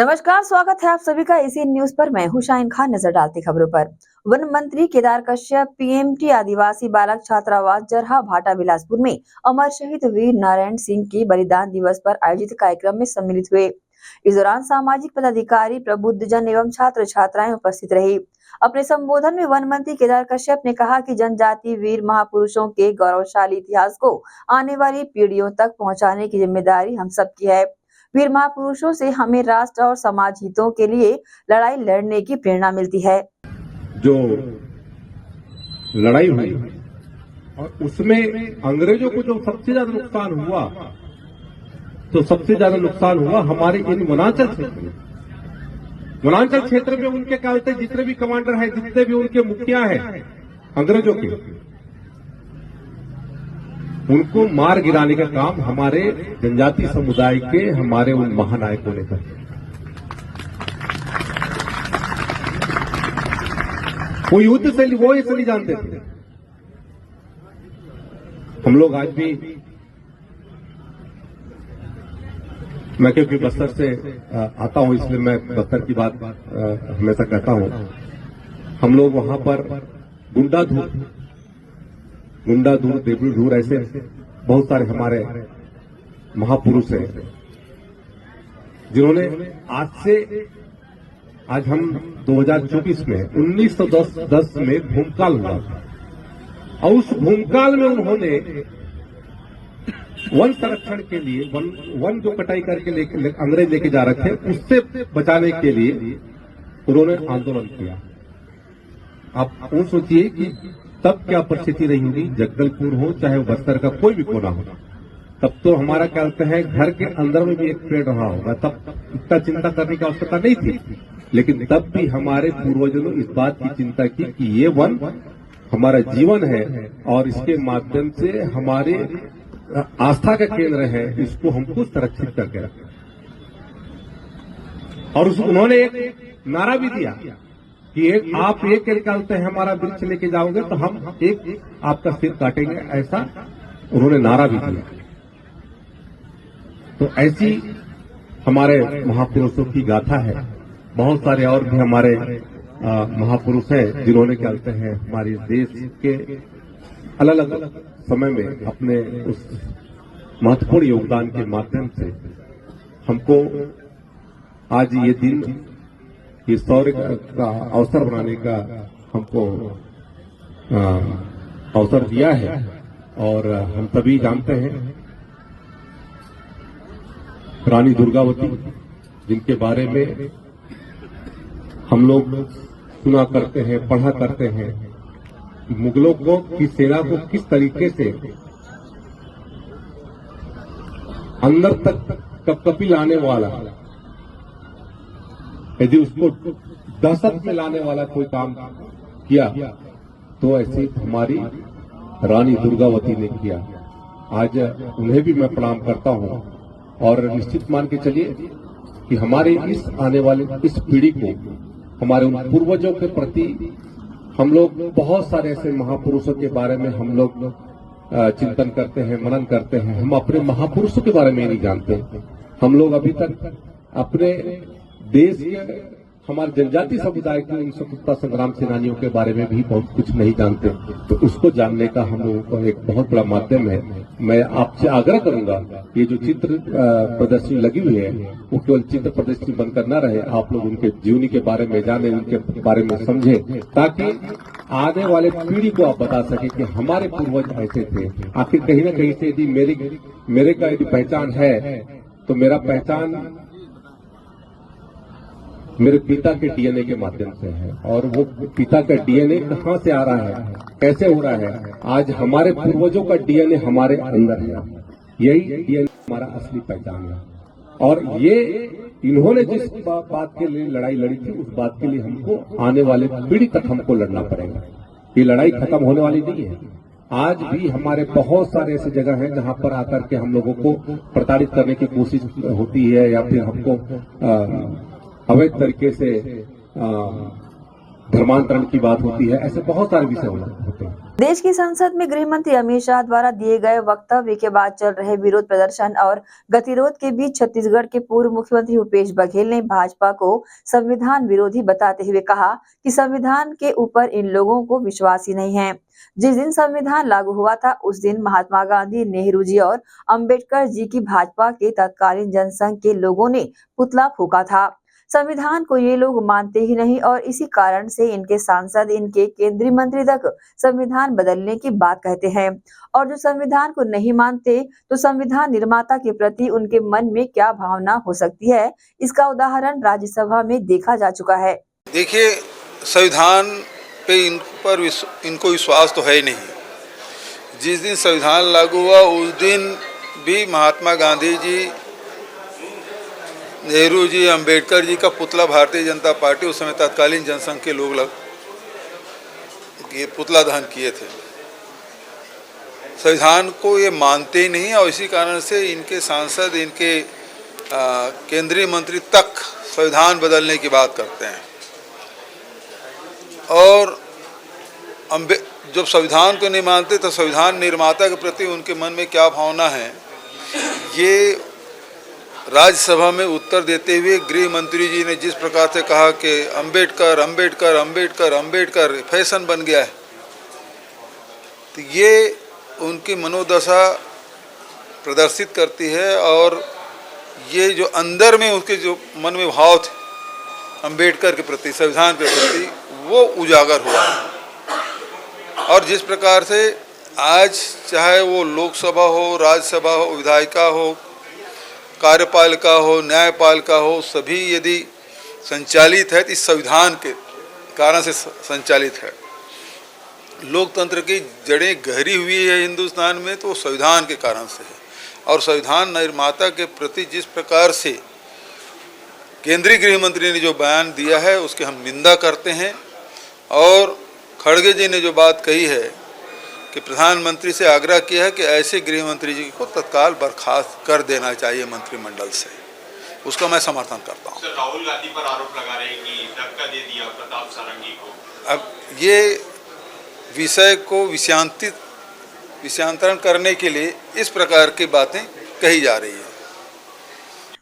नमस्कार, स्वागत है आप सभी का एसी न्यूज पर। मैं हूं शाहीन खान। नजर डालती खबरों पर। वन मंत्री केदार कश्यप पीएमटी आदिवासी बालक छात्रावास जरहा भाटा बिलासपुर में अमर शहीद वीर नारायण सिंह के बलिदान दिवस पर आयोजित कार्यक्रम में सम्मिलित हुए। इस दौरान सामाजिक पदाधिकारी, प्रबुद्धजन एवं छात्र छात्राएं उपस्थित रही। अपने संबोधन में वन मंत्री केदार कश्यप ने कहा कि जनजाति वीर महापुरुषों के गौरवशाली इतिहास को आने वाली पीढ़ियों तक पहुंचाने की जिम्मेदारी हम सबकी है। वीर महापुरुषों से हमें राष्ट्र और समाज हितों के लिए लड़ाई लड़ने की प्रेरणा मिलती है। जो लड़ाई हुई और उसमें अंग्रेजों को जो सबसे ज्यादा नुकसान हुआ, तो सबसे ज्यादा नुकसान हुआ हमारे इन वनांचल क्षेत्र में। वनांचल क्षेत्र में उनके क्या होते, जितने भी कमांडर हैं, जितने भी उनके मुखिया हैं अंग्रेजों के, उनको मार गिराने का काम हमारे जनजाति समुदाय के हमारे उन महानायकों ने किया। वो युद्ध से वो इसे नहीं जानते थे। हम लोग आज भी, मैं क्योंकि बस्तर से आता हूं इसलिए मैं बस्तर की बात हमेशा कहता हूं। हम लोग वहां पर गुंडा धूर देवड़ी धूर ऐसे बहुत सारे हमारे महापुरुष हैं जिन्होंने आज हम 2024 में 1910 में भूमकाल हुआ था और उस भूमकाल में उन्होंने वन संरक्षण के लिए वन जो कटाई करके अंग्रेज लेके जा रखे थे उससे बचाने के लिए उन्होंने आंदोलन किया। आप वो सोचिए कि तब क्या परिस्थिति रही होगी, जगदलपुर हो चाहे बस्तर का कोई भी कोना हो, तब तो हमारा क्या कहते हैं घर के अंदर में भी एक पेड़ रहा होगा, तब इतना चिंता करने की आवश्यकता नहीं थी। लेकिन तब भी हमारे पूर्वजों ने इस बात की चिंता की कि ये वन हमारा जीवन है और इसके माध्यम से हमारे आस्था का केंद्र है, इसको हमको संरक्षित करके रखें। और उन्होंने एक नारा भी दिया कि आप एक निकालते हैं हमारा वृक्ष लेके जाओगे तो हम एक आपका सिर काटेंगे, ऐसा उन्होंने नारा भी दिया। तो ऐसी हमारे महापुरुषों की गाथा है। बहुत सारे और भी हमारे महापुरुष हैं जिन्होंने क्या कहते हैं हमारे देश के अलग अलग समय में अपने उस महत्वपूर्ण योगदान के माध्यम से हमको आज ये दिन इस शौर्य का अवसर बनाने का हमको अवसर दिया है। और हम सभी जानते हैं रानी दुर्गावती, जिनके बारे में हम लोग सुना करते हैं, पढ़ा करते हैं, मुगलों को की सेना को किस तरीके से अंदर तक कपकपी लाने वाला, यदि उसको दहशत में लाने वाला कोई काम किया तो ऐसी हमारी रानी दुर्गावती ने किया। आज उन्हें भी मैं प्रणाम करता हूं और निश्चित मान के चलिए कि हमारे इस आने वाले इस पीढ़ी को हमारे उन पूर्वजों के प्रति हम लोग बहुत सारे ऐसे महापुरुषों के बारे में हम लोग चिंतन करते हैं, मनन करते हैं। हम अपने महापुरुषों के बारे में नहीं जानते। हम लोग अभी तक अपने देश के हमारे जनजाति समुदाय के इन स्वतंत्रता संग्राम सेनानियों के बारे में भी बहुत कुछ नहीं जानते। तो उसको जानने का हम लोगों को एक बहुत बड़ा माध्यम है। मैं आपसे आग्रह करूंगा, ये जो चित्र प्रदर्शनी लगी हुई है वो केवल चित्र प्रदर्शनी बनकर न रहे, आप लोग उनके जीवनी के बारे में जाने, उनके बारे में समझे, ताकि आने वाले पीढ़ी को आप बता सके कि हमारे पूर्वज ऐसे थे। आखिर कहीं ना कहीं से यदि मेरे का यदि पहचान है तो मेरा पहचान मेरे पिता के डीएनए के माध्यम से है। और वो पिता का डीएनए कहां से आ रहा है, कैसे हो रहा है? आज हमारे पूर्वजों का डीएनए हमारे अंदर है। यही डीएनए हमारा असली पहचान है। और ये इन्होंने जिस बात के लिए लड़ाई लड़ी थी, उस बात के लिए हमको आने वाले पीढ़ी तक हमको लड़ना पड़ेगा। ये लड़ाई खत्म होने वाली नहीं है। आज भी हमारे बहुत सारे ऐसे जगह हैं जहां पर आकर के हम लोगों को प्रताड़ित करने की कोशिश होती है या फिर हमको अवैध तरीके से धर्मांतरण की बात होती है, ऐसे बहुत सारे विषय होते हैं। देश की संसद में गृह मंत्री अमित शाह द्वारा दिए गए वक्तव्य के बाद चल रहे विरोध प्रदर्शन और गतिरोध के बीच छत्तीसगढ़ के पूर्व मुख्यमंत्री भूपेश बघेल ने भाजपा को संविधान विरोधी बताते हुए कहा कि संविधान के ऊपर इन लोगों को विश्वास ही नहीं है। जिस दिन संविधान लागू हुआ था उस दिन महात्मा गांधी, नेहरू जी और अंबेडकर जी की भाजपा के तत्कालीन जनसंघ के लोगों ने पुतला फूंका था। संविधान को ये लोग मानते ही नहीं और इसी कारण से इनके सांसद, इनके केंद्रीय मंत्री तक संविधान बदलने की बात कहते हैं। और जो संविधान को नहीं मानते तो संविधान निर्माता के प्रति उनके मन में क्या भावना हो सकती है, इसका उदाहरण राज्यसभा में देखा जा चुका है। देखिए, संविधान पे इनको विश्वास तो है ही नहीं। जिस दिन संविधान लागू हुआ उस दिन भी महात्मा गांधी जी, नेहरू जी, अंबेडकर जी का पुतला भारतीय जनता पार्टी, उस समय तत्कालीन जनसंघ के लोग ये पुतला दहन किए थे। संविधान को ये मानते ही नहीं और इसी कारण से इनके सांसद, इनके केंद्रीय मंत्री तक संविधान बदलने की बात करते हैं। और जब संविधान को नहीं मानते तो संविधान निर्माता के प्रति उनके मन में क्या भावना है, ये राज्यसभा में उत्तर देते हुए गृह मंत्री जी ने जिस प्रकार से कहा कि अंबेडकर अंबेडकर अंबेडकर अंबेडकर फैशन बन गया है, तो ये उनकी मनोदशा प्रदर्शित करती है। और ये जो अंदर में उसके जो मन में भाव थे अंबेडकर के प्रति, संविधान के प्रति, वो उजागर हुआ। और जिस प्रकार से आज चाहे वो लोकसभा हो, राज्यसभा हो, विधायिका हो, कार्यपालिका हो, न्यायपालिका हो, सभी यदि संचालित है तो इस संविधान के कारण से संचालित है। लोकतंत्र की जड़ें गहरी हुई है हिंदुस्तान में तो संविधान के कारण से है। और संविधान निर्माता के प्रति जिस प्रकार से केंद्रीय गृह मंत्री ने जो बयान दिया है उसकी हम निंदा करते हैं। और खड़गे जी ने जो बात कही है कि प्रधानमंत्री से आग्रह किया है कि ऐसे गृह मंत्री जी को तत्काल बर्खास्त कर देना चाहिए मंत्रिमंडल से, उसका मैं समर्थन करता हूँ। राहुल गांधी पर आरोप लगा रहे हैं कि धक्का दे दिया प्रताप सारंगी को। अब ये विषय को विषयांतरण करने के लिए इस प्रकार की बातें कही जा रही है।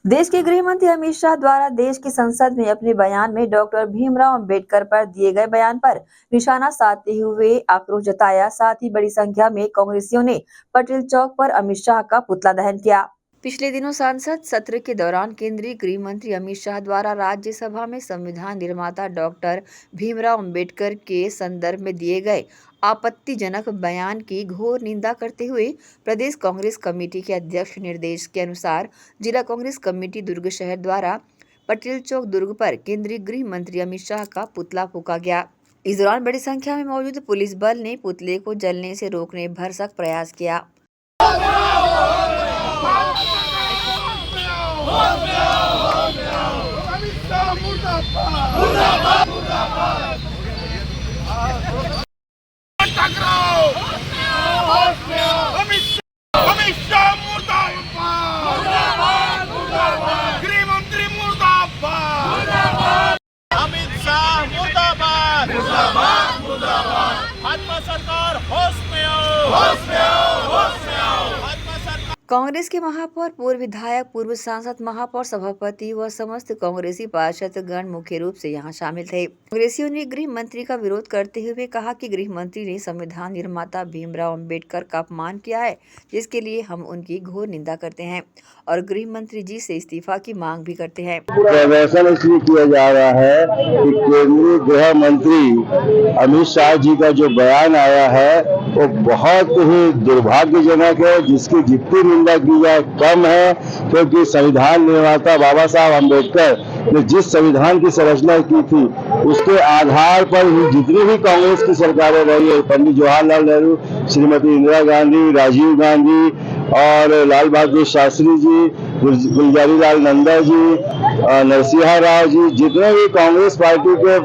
देश के गृह मंत्री अमित शाह द्वारा देश की संसद में अपने बयान में डॉक्टर भीमराव अंबेडकर पर दिए गए बयान पर निशाना साधते हुए आक्रोश जताया। साथ ही बड़ी संख्या में कांग्रेसियों ने पटेल चौक पर अमित शाह का पुतला दहन किया। पिछले दिनों संसद सत्र के दौरान केंद्रीय गृह मंत्री अमित शाह द्वारा राज्यसभा में संविधान निर्माता डॉक्टर भीमराव अंबेडकर के संदर्भ में दिए गए आपत्तिजनक बयान की घोर निंदा करते हुए प्रदेश कांग्रेस कमेटी के अध्यक्ष निर्देश के अनुसार जिला कांग्रेस कमेटी दुर्ग शहर द्वारा पटेल चौक दुर्ग पर केंद्रीय गृह मंत्री अमित शाह का पुतला फूंका गया। इस दौरान बड़ी संख्या में मौजूद पुलिस बल ने पुतले को जलने से रोकने भरसक प्रयास किया। गृह मंत्री मुर्दाबाद, अमित शाह मुर्दाबाद, भाजपा सरकार होश में आओ, होश में आओ, होश में आओ। कांग्रेस के महापौर, पूर्व विधायक, पूर्व सांसद, महापौर, सभापति व समस्त कांग्रेसी पार्षदगण मुख्य रूप से यहां शामिल थे। कांग्रेसियों ने गृह मंत्री का विरोध करते हुए कहा कि गृह मंत्री ने संविधान निर्माता भीमराव अंबेडकर का अपमान किया है, जिसके लिए हम उनकी घोर निंदा करते हैं और गृह मंत्री जी से इस्तीफा की मांग भी करते हैं। प्रदर्शन इसलिए किया जा रहा है कि केंद्रीय गृह मंत्री अमित शाह जी का जो बयान आया है वो बहुत ही दुर्भाग्यजनक है, जिसकी जितनी निंदा की जाए कम है, क्योंकि संविधान निर्माता बाबा साहब अम्बेडकर ने जिस संविधान की संरचना की थी उसके आधार पर ही जितनी भी कांग्रेस की सरकारें रही है, पंडित जवाहरलाल नेहरू, श्रीमती इंदिरा गांधी, राजीव गांधी और लाल बहादुर शास्त्री जी गुलजारी लाल नंदा जी, नरसिंहा राव जी, जितने भी कांग्रेस पार्टी के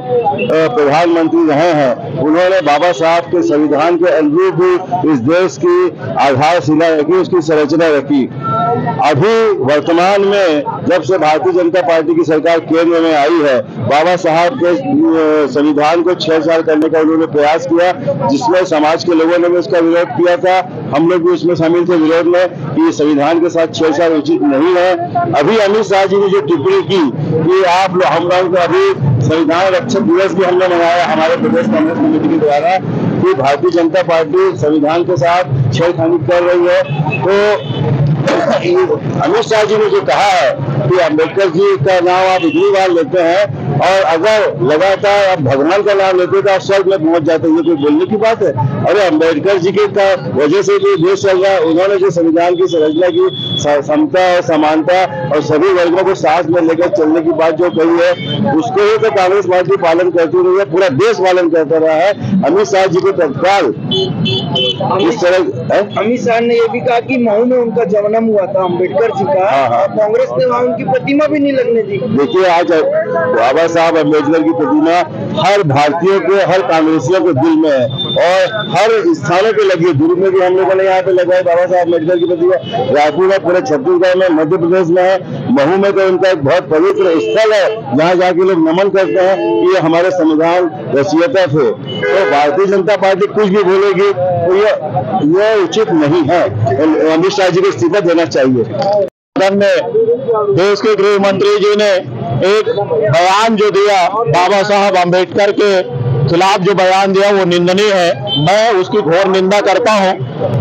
प्रधानमंत्री रहे हैं, उन्होंने बाबा साहब के संविधान के अनुरूप भी इस देश की आधारशिला रखी, उसकी संरचना रखी। अभी वर्तमान में जब से भारतीय जनता पार्टी की सरकार केंद्र में आई है, बाबा साहब के संविधान को छेड़छाड़ करने का उन्होंने प्रयास किया, जिसमें समाज के लोगों ने भी उसका विरोध किया था। हम लोग भी उसमें शामिल थे विरोध में कि संविधान के साथ छेड़छाड़ उचित नहीं है। अभी अमित शाह जी ने जो टिप्पणी की कि हम लोगों को अभी संविधान रक्षक दिवस भी हमने मनाया हमारे प्रदेश कांग्रेस कमेटी के द्वारा कि भारतीय जनता पार्टी संविधान के साथ छेड़खानी कर रही है, तो अमित शाह जी ने जो कहा है कि अम्बेडकर जी का नाम आप इतनी बार लेते हैं और अगर लगातार आप भगवान का नाम लेते तो आप स्वर्ग में पहुंच जाते, ये कोई बोलने की बात है? अरे अम्बेडकर जी के वजह से जो देश चल रहा है, उन्होंने जो संविधान की संरचना की समता और समानता और सभी वर्गों को साथ में लेकर चलने की बात जो कही है, उसको ही तो कांग्रेस पार्टी पालन करती रही है, पूरा देश पालन करता रहा है। अमित शाह जी को तत्काल इस तरह अमित शाह ने ये भी कहा कि मऊ में उनका जन्म हुआ था अम्बेडकर जी का, और कांग्रेस ने वहाँ उनकी प्रतिमा भी नहीं लगने दी। देखिए, आज बाबा साहब अम्बेडकर की प्रतिमा हर भारतीयों के, हर कांग्रेसियों के दिल में है और हर स्थानों पे लगी है। दिल्ली में भी हम लोगों ने यहाँ पे लगाई बाबा साहब अम्बेडकर की प्रतिमा, रायपुर में, पूरे छत्तीसगढ़ में, मध्य प्रदेश में है, महू में तो उनका एक बहुत पवित्र स्थल है जहाँ जाके लोग नमन करते हैं कि ये हमारे संविधान रचयिता थे। तो भारतीय जनता पार्टी कुछ भी बोलेगी तो ये उचित नहीं है, अमित शाह जी को इस्तीफा देना चाहिए। सदन में देश के गृह मंत्री जी ने एक बयान जो दिया, बाबा साहब अम्बेडकर के खिलाफ जो बयान दिया वो निंदनीय है। मैं उसकी घोर निंदा करता हूं।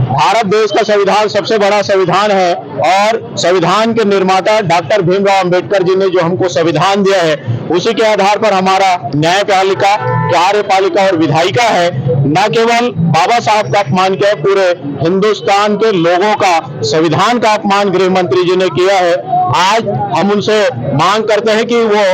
भारत देश का संविधान सबसे बड़ा संविधान है और संविधान के निर्माता डॉक्टर भीमराव अंबेडकर जी ने जो हमको संविधान दिया है, उसी के आधार पर हमारा न्यायपालिका, कार्यपालिका और विधायिका है। न केवल बाबा साहब का अपमान किया, पूरे हिंदुस्तान के लोगों का, संविधान का अपमान गृह मंत्री जी ने किया है। आज हम उनसे मांग करते हैं कि वो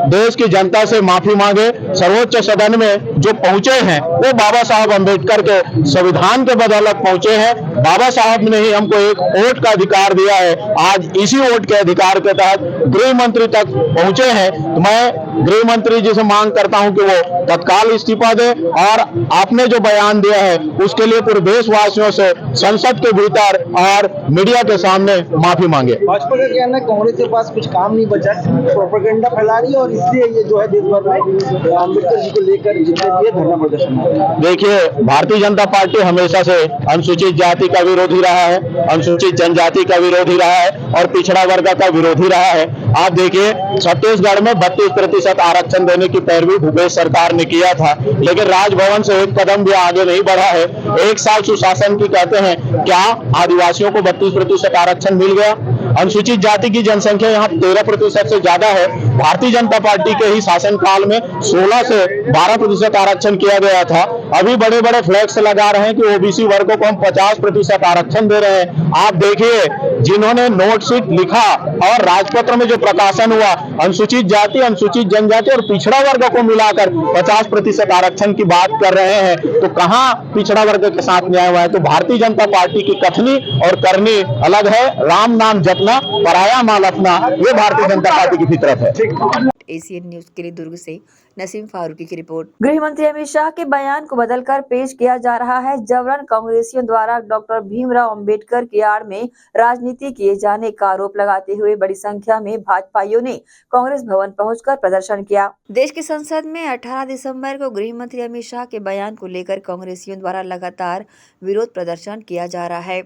देश की जनता से माफी मांगे। सर्वोच्च सदन में जो पहुंचे हैं वो बाबा साहब अम्बेडकर के संविधान के बदौलत पहुंचे हैं। बाबा साहब ने ही हमको एक वोट का अधिकार दिया है। आज इसी वोट के अधिकार के तहत गृह मंत्री तक पहुंचे हैं। तो मैं गृह मंत्री जी से मांग करता हूं कि वो तत्काल इस्तीफा दे और आपने जो बयान दिया है उसके लिए पूरे देशवासियों से संसद के भीतर और मीडिया के सामने माफी मांगे। भाजपा का कहना है कांग्रेस के पास कुछ काम नहीं बचा, प्रोपेगेंडा फैला रही है और इसलिए ये जो है देश भर में अम्बेडकर जी को लेकर जितने भी धरना प्रदर्शन। देखिए, भारतीय जनता पार्टी हमेशा से अनुसूचित जाति का विरोधी रहा है, अनुसूचित जनजाति का विरोधी रहा है और पिछड़ा वर्ग का विरोधी रहा है। आप देखिए, छत्तीसगढ़ में 32% आरक्षण देने की पैरवी भूपेश सरकार ने किया था, लेकिन राजभवन से एक कदम भी आगे नहीं बढ़ा है। एक साल सुशासन की कहते हैं, क्या आदिवासियों को 32% आरक्षण मिल गया? अनुसूचित जाति की जनसंख्या यहाँ 13% से ज्यादा है। भारतीय जनता पार्टी के ही शासनकाल में 16 से 12% आरक्षण किया गया था। अभी बड़े बड़े फ्लैक्स लगा रहे हैं कि ओबीसी वर्गों को हम 50% आरक्षण दे रहे हैं। आप देखिए, जिन्होंने नोटशीट लिखा और राजपत्र में जो प्रकाशन हुआ, अनुसूचित जाति, अनुसूचित जनजाति और पिछड़ा वर्ग को मिलाकर 50% आरक्षण की बात कर रहे हैं, तो कहां पिछड़ा वर्ग के साथ न्याय हुआ है? तो भारतीय जनता पार्टी की कथनी और करनी अलग है। राम नाम जपना, पराया माल अपना, ये भारतीय जनता पार्टी की फितरत है। एसीएन न्यूज के लिए दुर्ग से नसीम फारूकी की रिपोर्ट। गृह मंत्री अमित शाह के बयान को बदलकर पेश किया जा रहा है। जबरन कांग्रेसियों द्वारा डॉक्टर भीमराव अंबेडकर की आड़ में राजनीति किए जाने का आरोप लगाते हुए बड़ी संख्या में भाजपाइयों ने कांग्रेस भवन पहुंचकर प्रदर्शन किया। देश की संसद में 18 दिसंबर को गृह मंत्री अमित शाह के बयान को लेकर कांग्रेसियों द्वारा लगातार विरोध प्रदर्शन किया जा रहा है।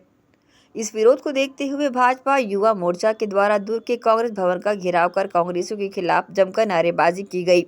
इस विरोध को देखते हुए भाजपा युवा मोर्चा के द्वारा दुर्ग के कांग्रेस भवन का घेराव कर कांग्रेसियों के खिलाफ जमकर नारेबाजी की गई।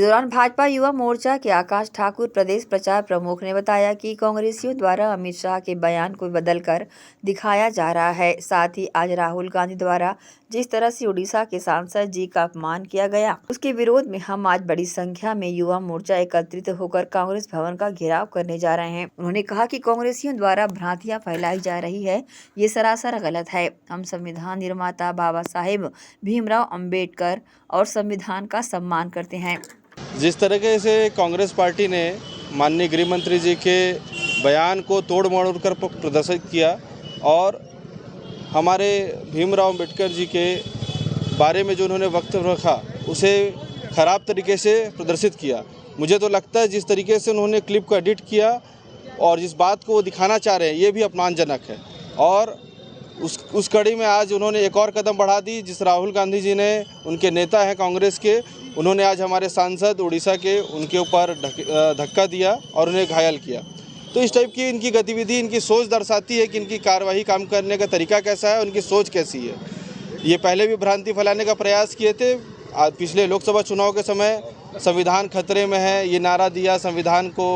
दौरान भाजपा युवा मोर्चा के आकाश ठाकुर प्रदेश प्रचार प्रमुख ने बताया कि कांग्रेसियों द्वारा अमित शाह के बयान को बदलकर दिखाया जा रहा है। साथ ही आज राहुल गांधी द्वारा जिस तरह से उड़ीसा के सांसद जी का अपमान किया गया, उसके विरोध में हम आज बड़ी संख्या में युवा मोर्चा एकत्रित होकर कांग्रेस भवन का घेराव करने जा रहे हैं। उन्होंने कहा कि कांग्रेसियों द्वारा भ्रांतियां फैलाई जा रही है, ये सरासर गलत है। हम संविधान निर्माता बाबा साहेब भीमराव अंबेडकर और संविधान का सम्मान करते हैं। जिस तरीके से कांग्रेस पार्टी ने माननीय गृह मंत्री जी के बयान को तोड़ मरोड़ कर प्रदर्शित किया और हमारे भीमराव अंबेडकर जी के बारे में जो उन्होंने वक्तव्य रखा उसे ख़राब तरीके से प्रदर्शित किया। मुझे तो लगता है जिस तरीके से उन्होंने क्लिप को एडिट किया और जिस बात को वो दिखाना चाह रहे हैं ये भी अपमानजनक है। और उस कड़ी में आज उन्होंने एक और कदम बढ़ा दी। जिस राहुल गांधी जी ने, उनके नेता हैं कांग्रेस के, उन्होंने आज हमारे सांसद उड़ीसा के उनके ऊपर धक्का दिया और उन्हें घायल किया। तो इस टाइप की इनकी गतिविधि, इनकी सोच दर्शाती है कि इनकी कार्यवाही काम करने का तरीका कैसा है, उनकी सोच कैसी है। ये पहले भी भ्रांति फैलाने का प्रयास किए थे। पिछले लोकसभा चुनाव के समय संविधान खतरे में है ये नारा दिया, संविधान को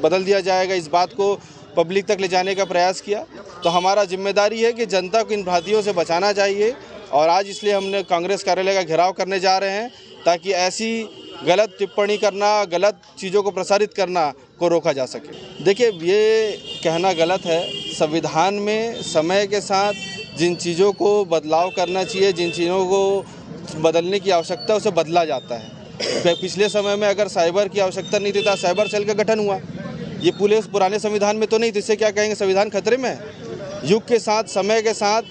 बदल दिया जाएगा, इस बात को पब्लिक तक ले जाने का प्रयास किया। तो हमारा जिम्मेदारी है कि जनता को इन भ्रांतियों से बचाना चाहिए और आज इसलिए हमने कांग्रेस कार्यालय का घेराव करने जा रहे हैं ताकि ऐसी गलत टिप्पणी करना, गलत चीज़ों को प्रसारित करना को रोका जा सके। देखिए, ये कहना गलत है। संविधान में समय के साथ जिन चीज़ों को बदलाव करना चाहिए, जिन चीज़ों को बदलने की आवश्यकता है, उसे बदला जाता है। पिछले समय में अगर साइबर की आवश्यकता नहीं थी तो साइबर सेल का गठन हुआ। ये पुराने संविधान में तो नहीं, तो इससे क्या कहेंगे संविधान खतरे में है। युग के साथ, समय के साथ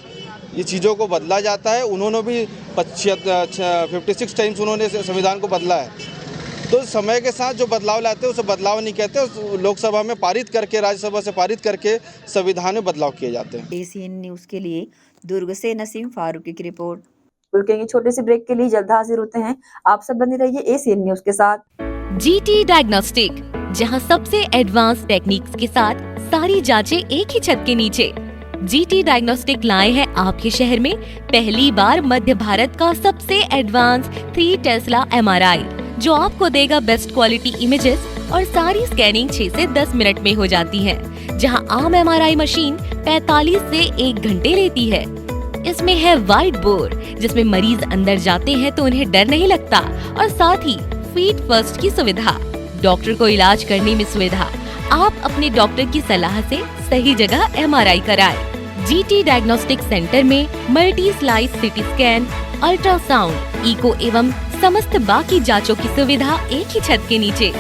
ये चीज़ों को बदला जाता है। उन्होंने भी 56 टाइम्स उन्होंने संविधान को बदला है। तो समय के साथ जो बदलाव लाते हैं उसे बदलाव नहीं कहते, लोकसभा में पारित करके, राज्यसभा से पारित करके संविधान में बदलाव किए जाते हैं। एसीएन न्यूज़ के लिए दुर्ग से नसीम फारूकी की रिपोर्ट। रुकेंगे छोटे से ब्रेक के लिए, जल्द हाजिर होते हैं। आप सब बने रहिए एसीएन न्यूज़ के साथ। GT डायग्नोस्टिक, जहां सबसे एडवांस टेक्निक्स के साथ सारी जांचें एक ही छत के नीचे। GT डायग्नोस्टिक लाए हैं आपके शहर में पहली बार मध्य भारत का सबसे एडवांस 3 टेस्ला MRI, जो आपको देगा बेस्ट क्वालिटी इमेजेस और सारी स्कैनिंग 6 से 10 मिनट में हो जाती है, जहां आम MRI मशीन 45 से 1 घंटे लेती है। इसमें है वाइड बोर, जिसमें मरीज अंदर जाते हैं तो उन्हें डर नहीं लगता, और साथ ही फीट फर्स्ट की सुविधा, डॉक्टर को इलाज करने में सुविधा। आप अपने डॉक्टर की सलाह से सही जगह MRI कराएं। GT डायग्नोस्टिक सेंटर में multi slice CT scan, ultrasound, echo एवं समस्त बाकी जांचों की सुविधा एक ही छत के नीचे।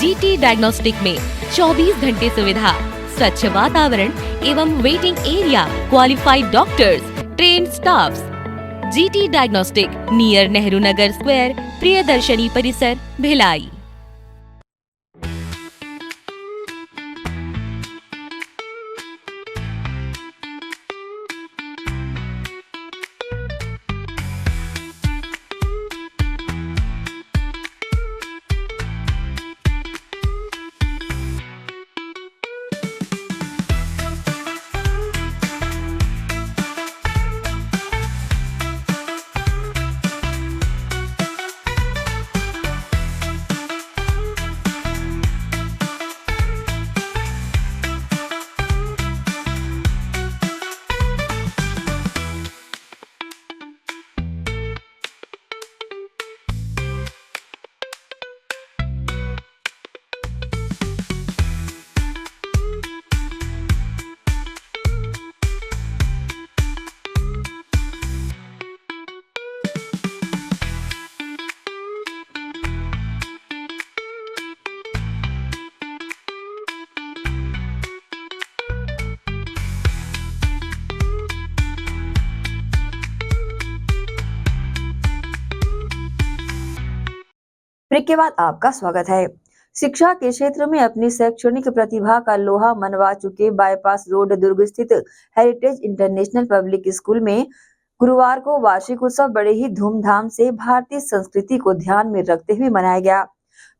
GT डायग्नोस्टिक में 24 घंटे सुविधा, स्वच्छ वातावरण एवं waiting area, qualified doctors, trained staffs. GT diagnostic, near Nehru Nagar square, Priyadarshini परिसर, भिलाई। ब्रेक के बाद आपका स्वागत है। शिक्षा के क्षेत्र में अपनी शैक्षणिक प्रतिभा का लोहा मनवा चुके बाईपास रोड दुर्ग स्थित हेरिटेज इंटरनेशनल पब्लिक स्कूल में गुरुवार को वार्षिक उत्सव बड़े ही धूमधाम से भारतीय संस्कृति को ध्यान में रखते हुए मनाया गया।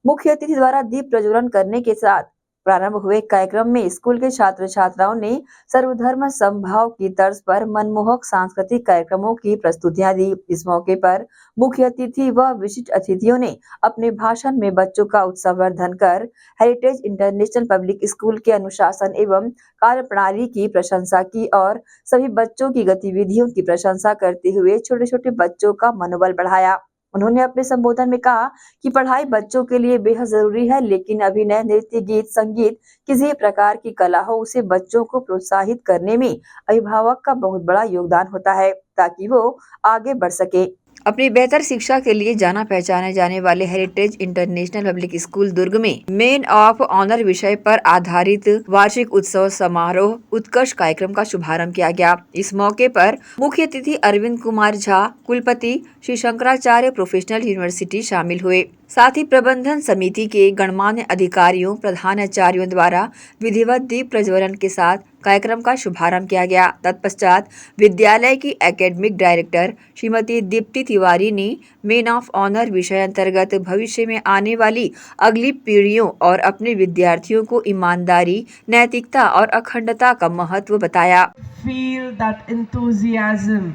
मुख्य अतिथि द्वारा दीप प्रज्वलन करने के साथ प्रारंभ हुए कार्यक्रम में स्कूल के छात्र छात्राओं ने सर्वधर्म समभाव की तर्ज पर मनमोहक सांस्कृतिक कार्यक्रमों की प्रस्तुतियां दी। इस मौके पर मुख्य अतिथि व विशिष्ट अतिथियों ने अपने भाषण में बच्चों का उत्साहवर्धन कर हेरिटेज इंटरनेशनल पब्लिक स्कूल के अनुशासन एवं कार्यप्रणाली की प्रशंसा की और सभी बच्चों की गतिविधियों की प्रशंसा करते हुए छोटे छोटे बच्चों का मनोबल बढ़ाया। उन्होंने अपने संबोधन में कहा कि पढ़ाई बच्चों के लिए बेहद जरूरी है, लेकिन अभिनय, नृत्य, गीत, संगीत, किसी प्रकार की कला हो, उसे बच्चों को प्रोत्साहित करने में अभिभावक का बहुत बड़ा योगदान होता है ताकि वो आगे बढ़ सके। अपनी बेहतर शिक्षा के लिए जाना पहचाने जाने वाले हेरिटेज इंटरनेशनल पब्लिक स्कूल दुर्ग में मेन ऑफ ऑनर विषय पर आधारित वार्षिक उत्सव समारोह उत्कर्ष कार्यक्रम का शुभारंभ किया गया। इस मौके पर मुख्य अतिथि अरविंद कुमार झा, कुलपति श्री शंकराचार्य प्रोफेशनल यूनिवर्सिटी शामिल हुए। साथ ही प्रबंधन समिति के गणमान्य अधिकारियों, प्रधानाचार्यों द्वारा विधिवत दीप प्रज्वलन के साथ कार्यक्रम का शुभारंभ किया गया। तत्पश्चात विद्यालय की एकेडमिक डायरेक्टर श्रीमती दीप्ति तिवारी ने मेन ऑफ ऑनर विषय अंतर्गत भविष्य में आने वाली अगली पीढ़ियों और अपने विद्यार्थियों को ईमानदारी, नैतिकता और अखंडता का महत्व बताया। Feel that enthusiasm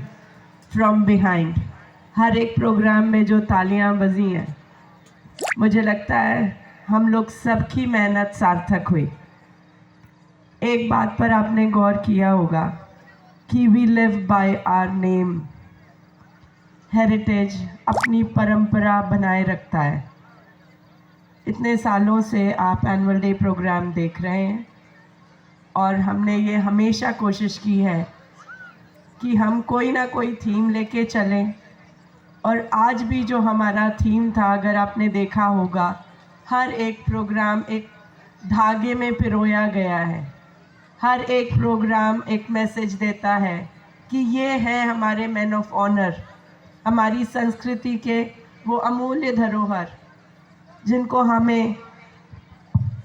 from behind. हर एक प्रोग्राम में जो तालियां बजी हैं, मुझे लगता है हम लोग सबकी मेहनत सार्थक हुई। एक बात पर आपने गौर किया होगा कि we live by our name. Heritage अपनी परंपरा बनाए रखता है। इतने सालों से आप एनुअल डे प्रोग्राम देख रहे हैं और हमने ये हमेशा कोशिश की है कि हम कोई ना कोई थीम लेके चलें। और आज भी जो हमारा थीम था, अगर आपने देखा होगा, हर एक प्रोग्राम एक धागे में पिरोया गया है। हर एक प्रोग्राम एक मैसेज देता है कि ये है हमारे मैन ऑफ ऑनर, हमारी संस्कृति के वो अमूल्य धरोहर जिनको हमें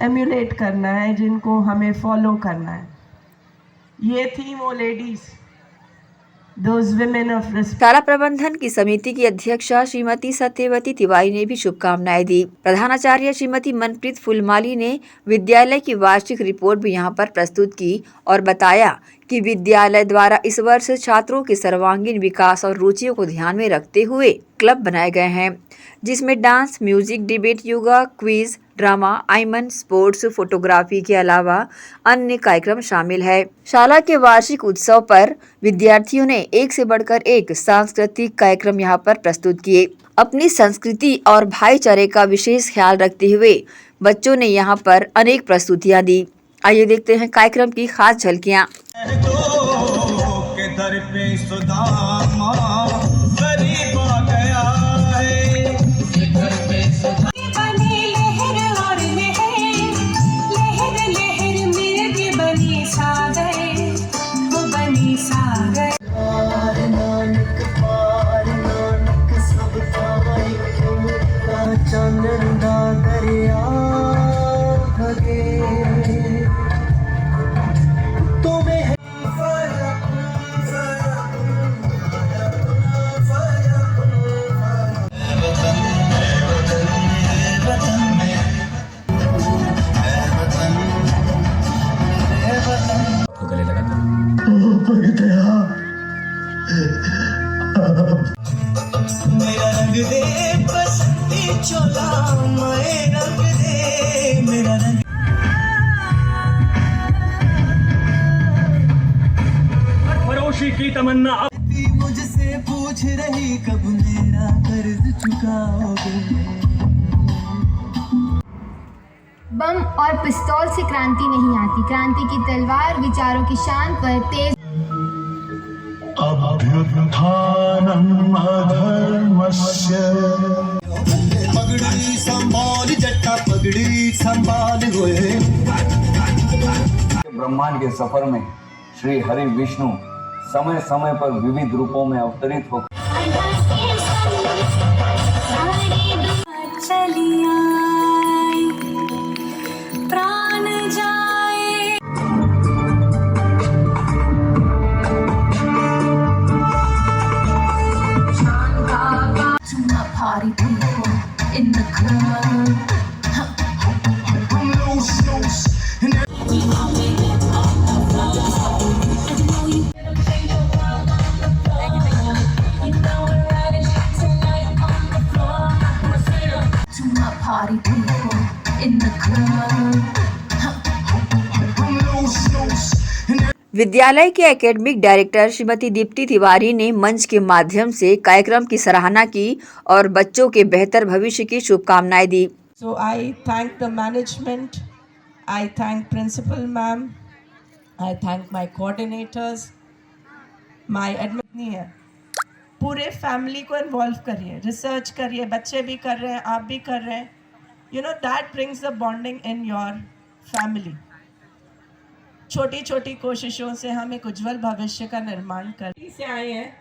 एम्यूलेट करना है, जिनको हमें फॉलो करना है। ये थी वो ladies, Those women of respect. शाला प्रबंधन की समिति की अध्यक्षा श्रीमती सत्यवती तिवारी ने भी शुभकामनाएं दी। प्रधानाचार्य श्रीमती मनप्रीत फुलमाली ने विद्यालय की वार्षिक रिपोर्ट भी यहां पर प्रस्तुत की और बताया कि विद्यालय द्वारा इस वर्ष छात्रों के सर्वांगीण विकास और रुचियों को ध्यान में रखते हुए क्लब बनाए गए हैं, जिसमें dance, music, debate, yoga, quiz, drama, Aiman, sports, photography के अलावा अन्य कार्यक्रम शामिल है। शाला के वार्षिक उत्सव पर विद्यार्थियों ने एक से बढ़कर एक सांस्कृतिक कार्यक्रम यहां पर प्रस्तुत किए। अपनी संस्कृति और भाईचारे का विशेष ख्याल रखते हुए बच्चों ने यहां पर अनेक प्रस्तुतियां दी। आइए देखते हैं कार्यक्रम की खास झलकियां। मेरा रंग दे बसंती चोला, मेरा रंग दे, मेरा रंग। फरोशी की तमन्ना मुझसे पूछ रही कब मेरा कर्ज चुकाओगे। बम और पिस्तौल से क्रांति नहीं आती, क्रांति की तलवार विचारों की शान पर तेज। अभ्युत्थानम् अधर्मस्य। पगड़ी संभाल जट्टा, पगड़ी संभाल हुए। ब्रह्मांड के सफर में श्री हरि विष्णु समय समय पर विविध रूपों में अवतरित होकर party people in the club. Loose, loose. विद्यालय के एकेडमिक डायरेक्टर श्रीमती दीप्ति तिवारी ने मंच के माध्यम से कार्यक्रम की सराहना की और बच्चों के बेहतर भविष्य की शुभकामनाएं दी। So I thank the management, I thank principal ma'am, I thank my coordinators, my नहीं है, पूरे फैमिली को इन्वॉल्व करिए, रिसर्च करिए, बच्चे भी कर रहे हैं, आप भी कर रहे हैं, you know that brings the bonding in your family. छोटी छोटी कोशिशों से हम एक उज्जवल भविष्य का निर्माण कर से आए हैं,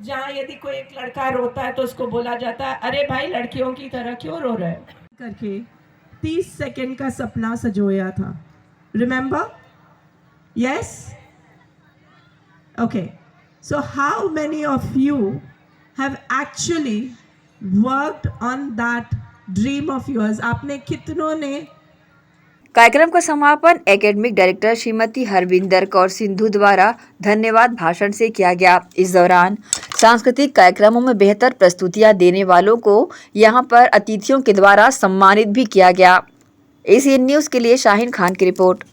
जहाँ यदि कोई एक लड़का रोता है तो उसको बोला जाता है, अरे भाई लड़कियों की तरह क्यों रो रहे हो, करके 30 सेकंड का सपना सजोया था। Remember? Yes? Okay. So how many of you have actually worked on that dream of yours? आपने कितनों ने कार्यक्रम का समापन एकेडमिक डायरेक्टर श्रीमती हरविंदर कौर सिंधु द्वारा धन्यवाद भाषण से किया गया। इस दौरान सांस्कृतिक कार्यक्रमों में बेहतर प्रस्तुतियां देने वालों को यहां पर अतिथियों के द्वारा सम्मानित भी किया गया। एसीएन न्यूज के लिए शाहीन खान की रिपोर्ट।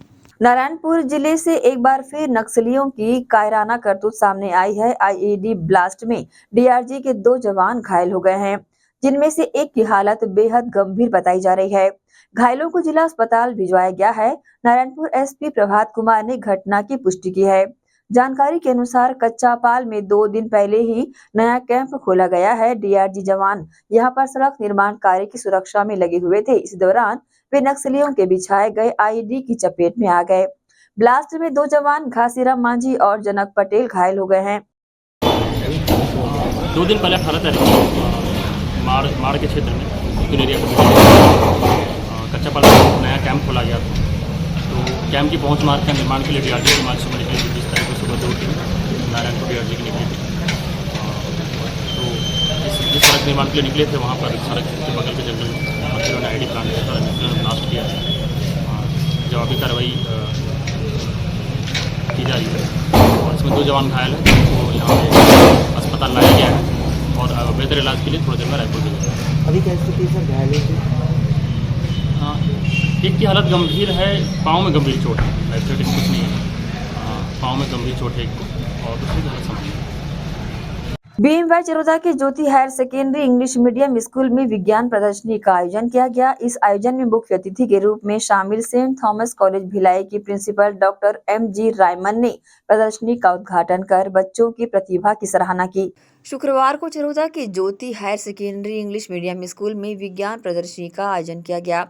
नारायणपुर जिले से एक बार फिर नक्सलियों की कायराना करतूत सामने आई है। आईईडी ब्लास्ट में डीआरजी के 2 जवान घायल हो गए हैं, जिनमें से एक की हालत बेहद गंभीर बताई जा रही है। घायलों को जिला अस्पताल भिजवाया गया है। नारायणपुर एसपी प्रभात कुमार ने घटना की पुष्टि की है। जानकारी के अनुसार कच्चापाल में 2 दिन पहले ही नया कैंप खोला गया है। डीआरजी जवान यहां पर सड़क निर्माण कार्य की सुरक्षा में लगे हुए थे। इस दौरान वे नक्सलियों के बिछाए गए आईईडी की चपेट में आ गए। ब्लास्ट में 2 जवान घासीराम मांझी और जनक पटेल घायल हो गए हैं। 2 दिन पहले हालत माड़ के क्षेत्र में कच्चापाल में नया कैंप खोला गया था। तो कैंप की पहुंच मार्ग का निर्माण के लिए डीआरजी की मार्च सुबह निकली थी। 20 तारीख को सुबह 2 टीम नारायणपुर डीआरजी की निकली थी। तो जिस सड़क निर्माण के लिए निकले थे वहाँ पर सड़क के बगल के जंगल में नक्सलियों ने आईडी प्लांट किया था और नक्सलियों ने ब्लास्ट किया। जवाबी कार्रवाई की जा रही है और इसमें 2 जवान घायल हैं, तो यहाँ पे अस्पताल लाया गया है और बेहतर इलाज के लिए थोड़ी देर में रायपुर भेजा जाएगा। अभी क्या स्थिति सर घायलों की? एक की हालत गंभीर है, पाँव में गंभीर चोट है, लाइफ थ्रेटनिंग कुछ नहीं है। पाँव में गंभीर चोट है एक को और दूसरी की हालत सामान्य है। बीएमवाई चरोदा के Jyoti higher secondary English medium school में विज्ञान प्रदर्शनी का आयोजन किया गया। इस आयोजन में मुख्य अतिथि के रूप में शामिल सेंट थॉमस कॉलेज भिलाई की प्रिंसिपल डॉक्टर एम.जी. रायमन ने प्रदर्शनी का उद्घाटन कर बच्चों की प्रतिभा की सराहना की। शुक्रवार को चरोदा के Jyoti higher secondary English medium school में विज्ञान प्रदर्शनी का आयोजन किया गया।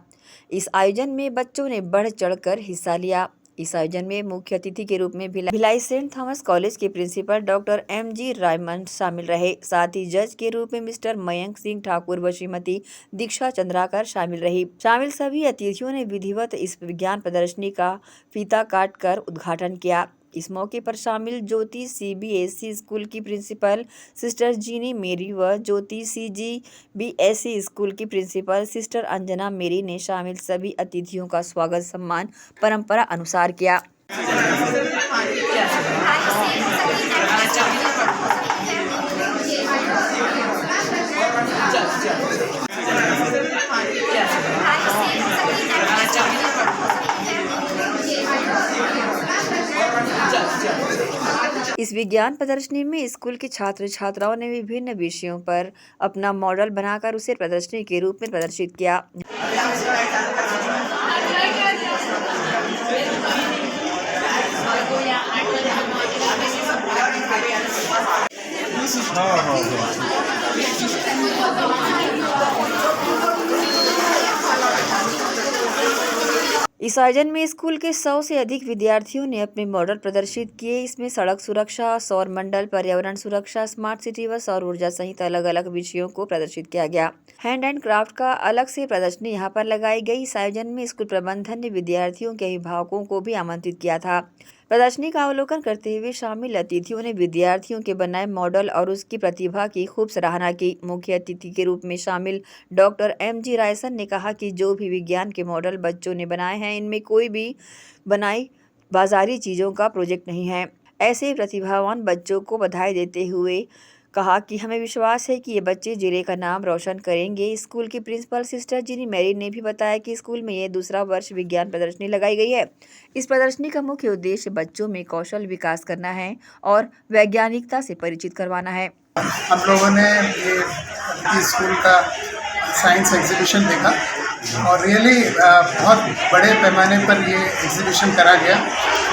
इस आयोजन में बच्चों ने बढ़ चढ़कर हिस्सा लिया। इस आयोजन में मुख्य अतिथि के रूप में भिलाई सेंट थॉमस कॉलेज के प्रिंसिपल डॉक्टर एम.जी. रायमन शामिल रहे। साथ ही जज के रूप में मिस्टर मयंक सिंह ठाकुर व श्रीमती दीक्षा चंद्राकर शामिल रही। शामिल सभी अतिथियों ने विधिवत इस विज्ञान प्रदर्शनी का फीता काटकर उद्घाटन किया। इस मौके पर शामिल ज्योति सीबीएसई स्कूल की प्रिंसिपल सिस्टर जीनी मेरी व ज्योति सीजीबीएसई स्कूल की प्रिंसिपल सिस्टर अंजना मेरी ने शामिल सभी अतिथियों का स्वागत सम्मान परंपरा अनुसार किया। इस विज्ञान प्रदर्शनी में स्कूल के छात्र छात्राओं ने विभिन्न विषयों पर अपना मॉडल बनाकर उसे प्रदर्शनी के रूप में प्रदर्शित किया। इस आयोजन में स्कूल के 100 से अधिक विद्यार्थियों ने अपने मॉडल प्रदर्शित किए। इसमें सड़क सुरक्षा, सौर मंडल, पर्यावरण सुरक्षा, स्मार्ट सिटी व सौर ऊर्जा सहित अलग अलग विषयों को प्रदर्शित किया गया। हैंड एंड क्राफ्ट का अलग से प्रदर्शनी यहां पर लगाई गई। इस आयोजन में स्कूल प्रबंधन ने विद्यार्थियों के अभिभावकों को भी आमंत्रित किया था। प्रदर्शनी का अवलोकन करते हुए शामिल अतिथियों ने विद्यार्थियों के बनाए मॉडल और उसकी प्रतिभा की खूब सराहना की। मुख्य अतिथि के रूप में शामिल डॉक्टर एम.जी. रायसन ने कहा कि जो भी विज्ञान के मॉडल बच्चों ने बनाए हैं, इनमें कोई भी बनाई बाजारी चीज़ों का प्रोजेक्ट नहीं है। ऐसे प्रतिभावान बच्चों को बधाई देते हुए कहा कि हमें विश्वास है कि ये बच्चे जिले का नाम रोशन करेंगे। स्कूल की प्रिंसिपल सिस्टर जिनी मैरी ने भी बताया कि स्कूल में ये दूसरा वर्ष विज्ञान प्रदर्शनी लगाई गई है। इस प्रदर्शनी का मुख्य उद्देश्य बच्चों में कौशल विकास करना है और वैज्ञानिकता से परिचित करवाना है। हम लोगों ने ये स्कूल का साइंस एग्जीबिशन देखा और रियली बहुत बड़े पैमाने पर ये एग्जीबिशन करा गया।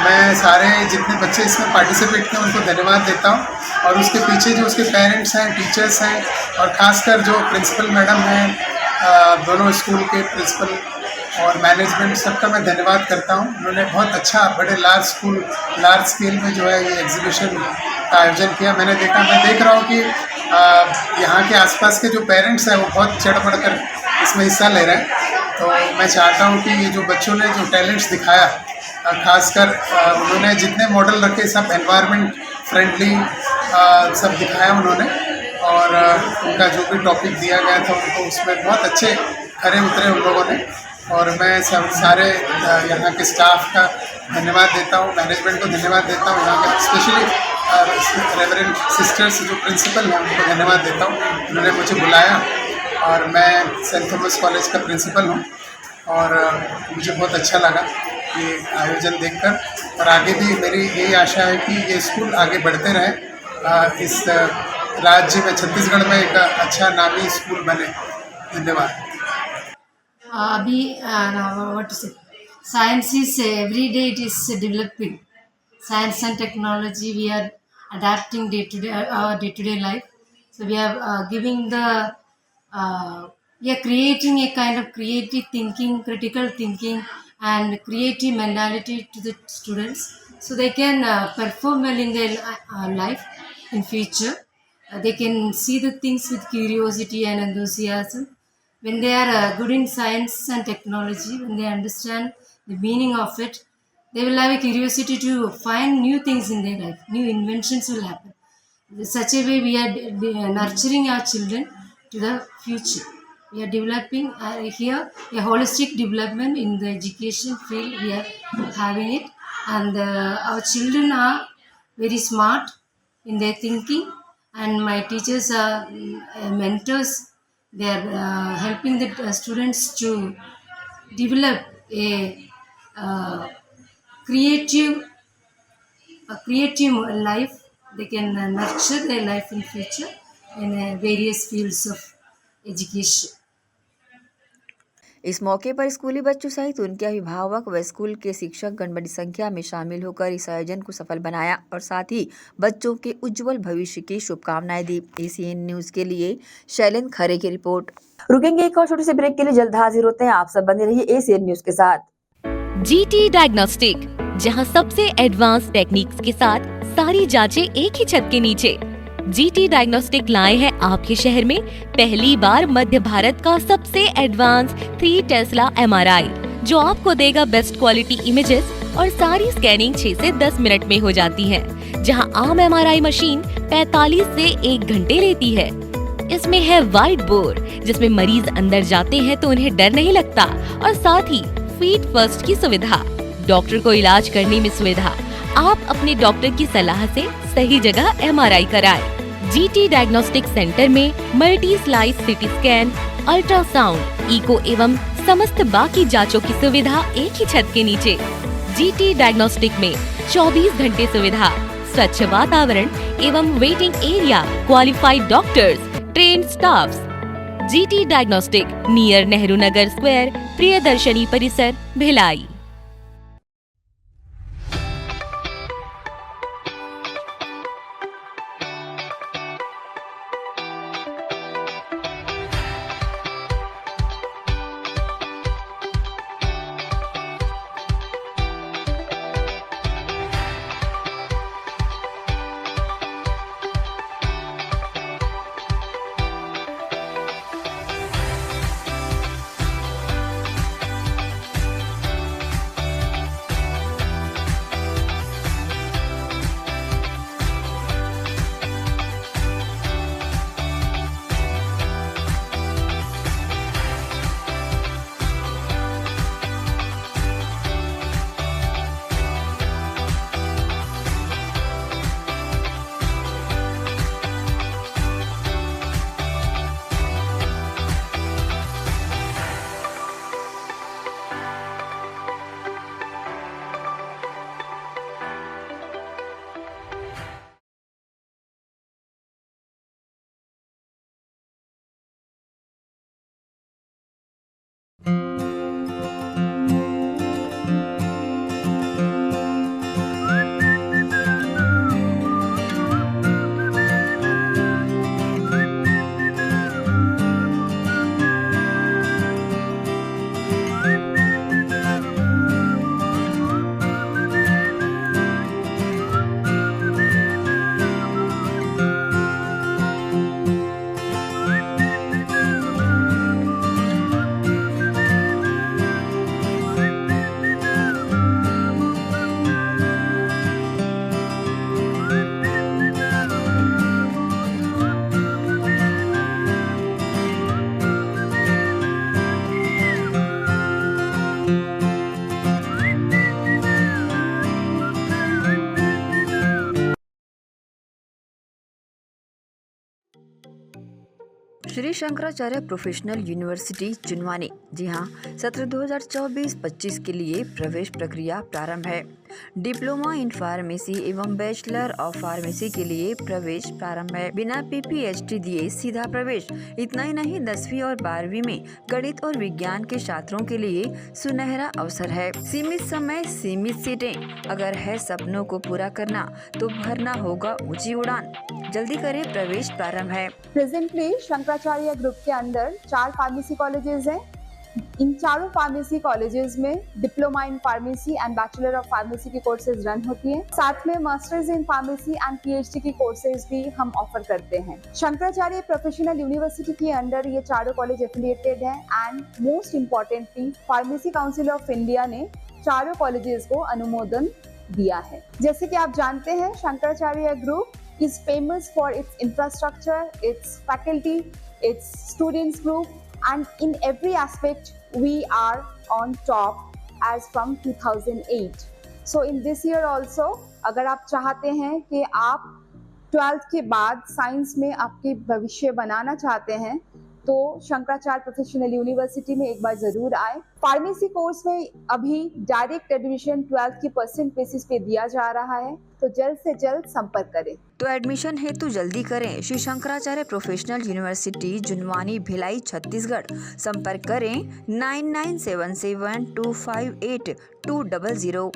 मैं सारे जितने बच्चे इसमें पार्टिसिपेट किए उनको धन्यवाद देता हूँ और उसके पीछे जो उसके पेरेंट्स हैं, टीचर्स हैं और ख़ासकर जो प्रिंसिपल मैडम हैं, दोनों स्कूल के प्रिंसिपल और मैनेजमेंट, सबका मैं धन्यवाद करता हूँ। उन्होंने बहुत अच्छा बड़े लार्ज स्केल में जो है ये एग्जीबिशन का आयोजन किया। मैं देख रहा हूँ कि यहाँ के आसपास के जो पेरेंट्स हैं वो बहुत चढ़ बढ़ कर इसमें हिस्सा ले रहे हैं। तो मैं चाहता हूँ कि ये जो बच्चों ने जो टैलेंट्स दिखाया, खासकर उन्होंने जितने मॉडल रखे सब एनवायरनमेंट फ्रेंडली सब दिखाया उन्होंने और उनका जो भी टॉपिक दिया गया था उनको उसमें बहुत अच्छे खरे उतरे उन लोगों ने। और मैं सारे यहाँ के स्टाफ का धन्यवाद देता हूँ, मैनेजमेंट को धन्यवाद देता हूँ, यहाँ के स्पेशली रेवरेंड सिस्टर्स जो प्रिंसिपल हैं उनको धन्यवाद देता हूँ। उन्होंने मुझे बुलाया और मैं सेंट थॉमस कॉलेज का प्रिंसिपल हूँ और मुझे बहुत अच्छा लगा ये आयोजन देखकर और आगे भी मेरी यही आशा है कि ये स्कूल आगे बढ़ते रहे, इस राज्य में छत्तीसगढ़ में एक अच्छा नामी स्कूल बने। धन्यवाद। अभी what to say, science is every day it is developing. Science and technology we are adapting day to day our day to day life. So we are giving the we are creating a kind of creative thinking, critical thinking, and creative mentality to the students, so they can perform well in their life in future. They can see the things with curiosity and enthusiasm. When they are good in science and technology, when they understand the meaning of it, they will have a curiosity to find new things in their life. New inventions will happen. In such a way, we are nurturing our children to the future. We are developing here a holistic development in the education field. We are having it, and our children are very smart in their thinking. And my teachers are mentors. They are helping the students to develop a creative life. They can nurture their life in future in various fields of education. इस मौके पर स्कूली बच्चों सहित उनके अभिभावक व school के शिक्षक गण बड़ी संख्या में शामिल होकर इस आयोजन को सफल बनाया और साथ ही बच्चों के उज्जवल भविष्य की शुभकामनाएं दी। एसीएन न्यूज के लिए शैलेंद्र खरे की रिपोर्ट। रुकेंगे एक और छोटे से ब्रेक के लिए, जल्द हाजिर होते हैं। आप सब बने रहिए एसीएन न्यूज के साथ। जीटी डायग्नोस्टिक, जहां सबसे एडवांस टेक्निक्स के साथ सारी जांचें एक ही छत के नीचे। जीटी डायग्नोस्टिक लाए हैं आपके शहर में पहली बार मध्य भारत का सबसे एडवांस 3 टेस्ला एमआरआई, जो आपको देगा बेस्ट क्वालिटी इमेजेस और सारी स्कैनिंग 6 से 10 मिनट में हो जाती है, जहां आम एमआरआई मशीन 45 से 1 घंटे लेती है। इसमें है वाइट बोर्ड, जिसमें मरीज अंदर जाते हैं तो उन्हें डर नहीं लगता, और साथ ही फीट फर्स्ट की सुविधा, डॉक्टर को इलाज करने में सुविधा। आप अपने डॉक्टर की सलाह से सही जगह एमआरआई कराएं। जीटी डायग्नोस्टिक सेंटर में multi slice CT scan, ultrasound, echo एवं समस्त बाकी जांचों की सुविधा एक ही छत के नीचे। जीटी डायग्नोस्टिक में 24 घंटे सुविधा, स्वच्छ वातावरण एवं waiting area, qualified doctors, trained staffs. GT diagnostic, near Nehru Nagar square, Priyadarshini परिसर, भिलाई। Shri Shankaracharya professional university Junwani. जी हाँ, सत्र 2024-25 के लिए प्रवेश प्रक्रिया प्रारंभ है। डिप्लोमा इन फार्मेसी एवं बैचलर ऑफ फार्मेसी के लिए प्रवेश प्रारंभ है। बिना PPHD दिए सीधा प्रवेश। इतना ही नहीं, 10वीं और 12वीं में गणित और विज्ञान के छात्रों के लिए सुनहरा अवसर है। सीमित समय, सीमित सीटें। अगर है सपनों को पूरा करना तो भरना होगा ऊंची उड़ान। जल्दी करें, प्रवेश प्रारंभ है। प्रेजेंटली शंकराचार्य ग्रुप के अंदर 4 फार्मेसी कॉलेजेस हैं। इन चारों फार्मेसी कॉलेजेस में diploma in pharmacy and bachelor of pharmacy की कोर्सेज रन होती हैं। साथ में masters in pharmacy and PhD की कोर्सेज भी हम ऑफर करते हैं। शंकराचार्य प्रोफेशनल यूनिवर्सिटी के अंडर ये चारों कॉलेज एफिलिएटेड हैं and most importantly pharmacy council of India ने चारों कॉलेजेस को अनुमोदन दिया है। जैसे कि आप जानते हैं, Shankaracharya group is famous for its infrastructure, its faculty, its students group, and in every aspect we are on top as from 2008. So in this year also, अगर आप चाहते हैं कि आप 12th के बाद साइंस में आपके भविष्य बनाना चाहते हैं तो शंकराचार्य प्रोफेशनल यूनिवर्सिटी में एक बार जरूर आए। फार्मेसी कोर्स में अभी डायरेक्ट एडमिशन 12th की परसेंट बेसिस पे दिया जा रहा है, तो जल्द से जल्द संपर्क करें। तो एडमिशन हेतु जल्दी करें। Shri Shankaracharya professional university Junwani, Bhilai, Chhattisgarh. संपर्क करें 9977258200।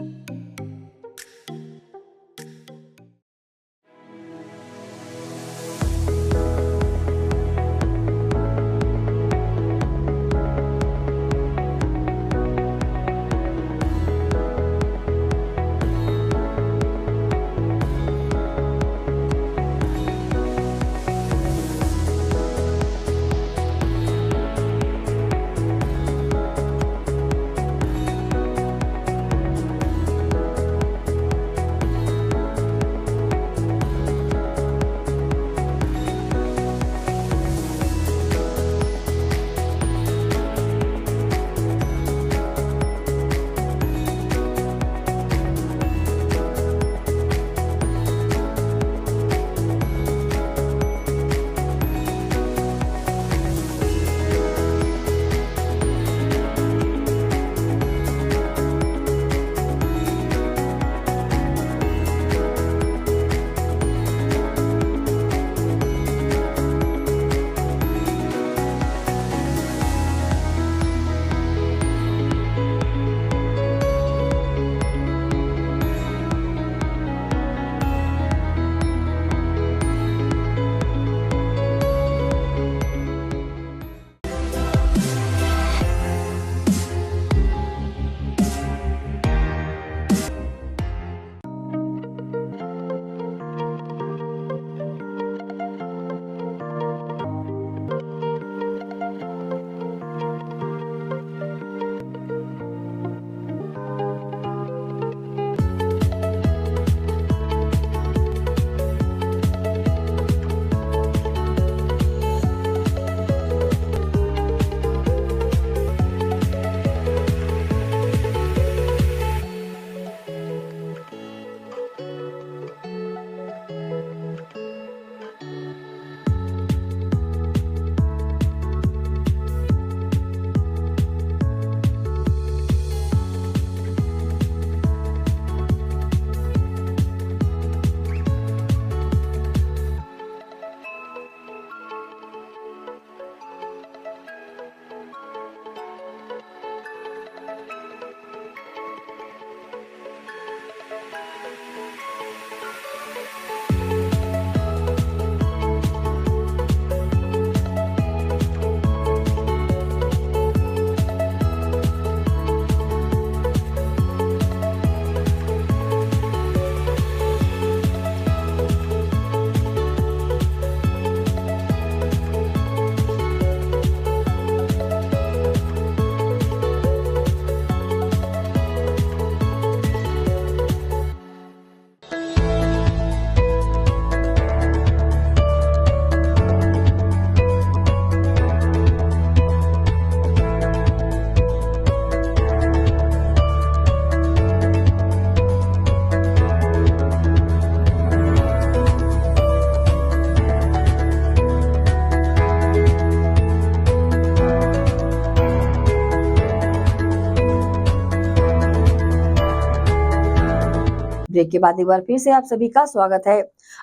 ब्रेक के बाद एक बार फिर से आप सभी का स्वागत है।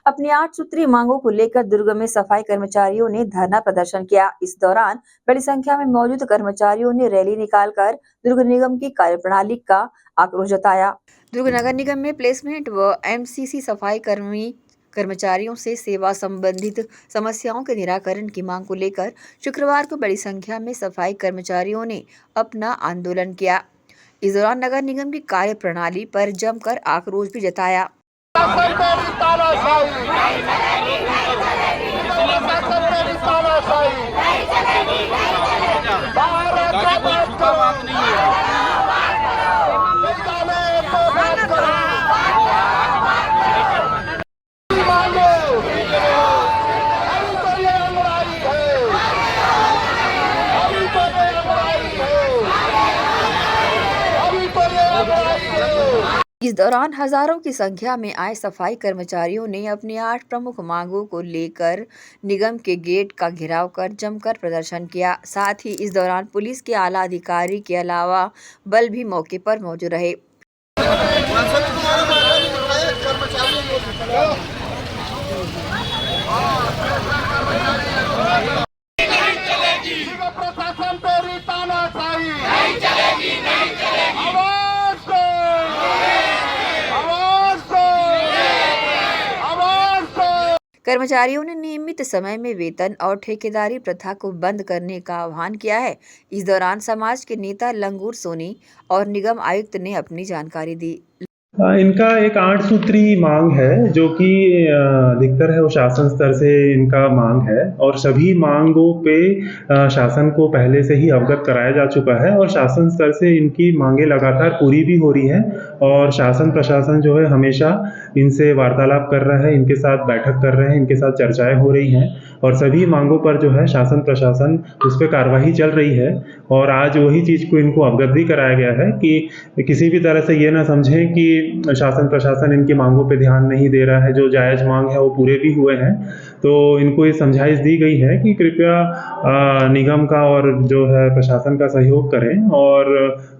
अपनी 8 सूत्री मांगों को लेकर दुर्ग में सफाई कर्मचारियों ने धरना प्रदर्शन किया। इस दौरान बड़ी संख्या में मौजूद कर्मचारियों ने रैली निकालकर दुर्ग निगम की कार्यप्रणाली का आक्रोश जताया। दुर्ग नगर निगम में प्लेसमेंट व एमसीसी सफाई कर्मचारियों से सेवा संबंधित समस्याओं के निराकरण की मांग को लेकर शुक्रवार को बड़ी संख्या में सफाई कर्मचारियों ने अपना आंदोलन किया। इस दौरान नगर निगम की कार्य प्रणाली पर जमकर आक्रोश भी जताया। इस दौरान हजारों की संख्या में आए सफाई कर्मचारियों ने अपनी 8 प्रमुख मांगों को लेकर निगम के गेट का घेराव कर जमकर प्रदर्शन किया। साथ ही इस दौरान पुलिस के आला अधिकारी के अलावा बल भी मौके पर मौजूद रहे। कर्मचारियों ने नियमित समय में वेतन और ठेकेदारी प्रथा को बंद करने का आह्वान किया है। इस दौरान समाज के नेता लंगूर सोनी और निगम आयुक्त ने अपनी जानकारी दी। इनका एक 8 सूत्री मांग है जो कि अधिकतर है वो शासन स्तर से इनका मांग है और सभी मांगों पे शासन को पहले से ही अवगत कराया जा चुका है और शासन स्तर से इनकी मांगे लगातार पूरी भी हो रही है और शासन प्रशासन जो है हमेशा इनसे वार्तालाप कर रहा है, इनके साथ बैठक कर रहे हैं, इनके साथ चर्चाएं हो रही हैं और सभी मांगों पर जो है शासन प्रशासन उस पर कार्रवाई चल रही है। और आज वही चीज़ को इनको अवगत भी कराया गया है कि किसी भी तरह से ये ना समझें कि शासन प्रशासन इनकी मांगों पे ध्यान नहीं दे रहा है। जो जायज़ मांग है वो पूरे भी हुए हैं, तो इनको ये समझाइश दी गई है कि कृपया निगम का और जो है प्रशासन का सहयोग करें और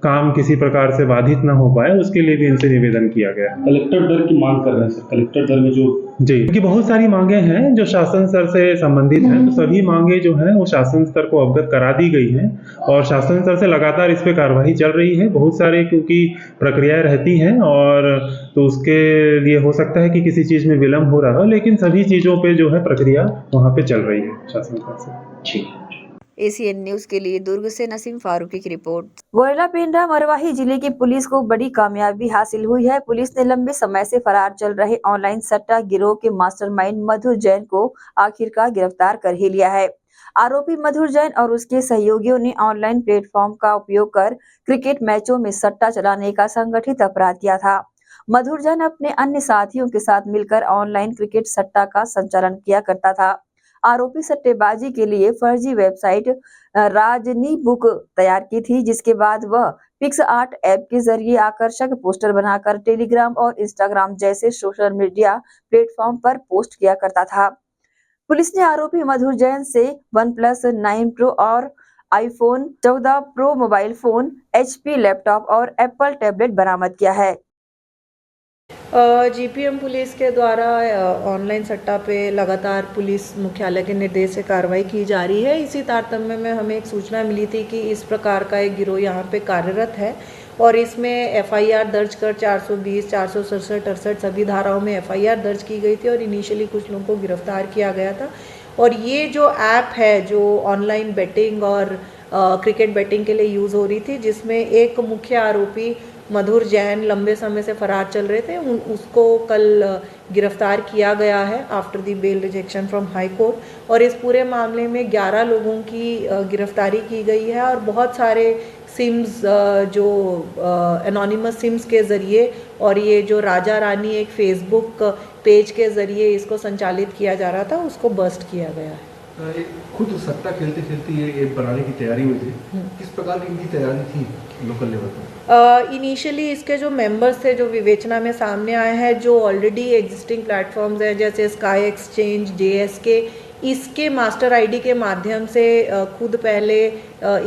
काम किसी प्रकार से बाधित ना हो पाए, उसके लिए भी इनसे निवेदन किया गया है। कलेक्टर दर की मांग कर रहे हैं सर, कलेक्टर दर में जो जी क्योंकि बहुत सारी मांगे हैं जो शासन स्तर से संबंधित हैं, तो सभी मांगे जो हैं वो शासन स्तर को अवगत करा दी गई हैं और शासन स्तर से लगातार इस पे कार्रवाई चल रही है। बहुत सारे क्योंकि प्रक्रियाएं रहती हैं और तो उसके लिए हो सकता है कि किसी चीज़ में विलम्ब हो रहा हो, लेकिन सभी चीज़ों पे जो है प्रक्रिया वहाँ पे चल रही है शासन स्तर से। ठीक। एसीएन न्यूज के लिए दुर्ग से नसीम फारूकी की रिपोर्ट। गोरेला पेंड्रा मरवाही जिले की पुलिस को बड़ी कामयाबी हासिल हुई है। पुलिस ने लंबे समय से फरार चल रहे ऑनलाइन सट्टा गिरोह के मास्टरमाइंड मधुर जैन को आखिरकार गिरफ्तार कर ही लिया है। आरोपी मधुर जैन और उसके सहयोगियों ने ऑनलाइन प्लेटफॉर्म का उपयोग कर क्रिकेट मैचों में सट्टा चलाने का संगठित अपराध किया था। मधुर जैन अपने अन्य साथियों के साथ मिलकर ऑनलाइन क्रिकेट सट्टा का संचालन किया करता था। आरोपी सट्टेबाजी के लिए फर्जी वेबसाइट राजनी बुक तैयार की थी, जिसके बाद वह पिक्स आर्ट ऐप के जरिए आकर्षक पोस्टर बनाकर टेलीग्राम और इंस्टाग्राम जैसे सोशल मीडिया प्लेटफॉर्म पर पोस्ट किया करता था। पुलिस ने आरोपी मधुर जैन से OnePlus 9 Pro और iPhone 14 Pro mobile phone, HP laptop और एप्पल टैबलेट बरामद किया है। जीपीएम पुलिस के द्वारा ऑनलाइन सट्टा पे लगातार पुलिस मुख्यालय के निर्देश से कार्रवाई की जा रही है। इसी तारतम्य में हमें एक सूचना मिली थी कि इस प्रकार का एक गिरोह यहाँ पे कार्यरत है और इसमें एफआईआर दर्ज कर 420, 467, 68 सभी धाराओं में एफआईआर दर्ज की गई थी और इनिशियली कुछ लोगों को गिरफ्तार किया गया था। और ये जो ऐप है जो ऑनलाइन बेटिंग और क्रिकेट बेटिंग के लिए यूज़ हो रही थी, जिसमें एक मुख्य आरोपी मधुर जैन लंबे समय से फरार चल रहे थे, उसको कल गिरफ्तार किया गया है after the bail rejection from high court. और इस पूरे मामले में 11 लोगों की गिरफ्तारी की गई है और बहुत सारे सिम्स जो एनोनिमस सिम्स के ज़रिए और ये जो राजा रानी एक फेसबुक पेज के ज़रिए इसको संचालित किया जा रहा था, उसको बस्ट किया गया है। खुद सट्टा खेलते खेलते ये ऐप बनाने की तैयारी में थे, किस प्रकार की इनकी तैयारी थी लोकल लेवल पर? इनिशियली इसके जो मेंबर्स थे जो विवेचना में सामने आए हैं, जो ऑलरेडी एग्जिस्टिंग प्लेटफॉर्म्स हैं जैसे स्काई एक्सचेंज, JSK, इसके मास्टर आईडी के माध्यम से खुद पहले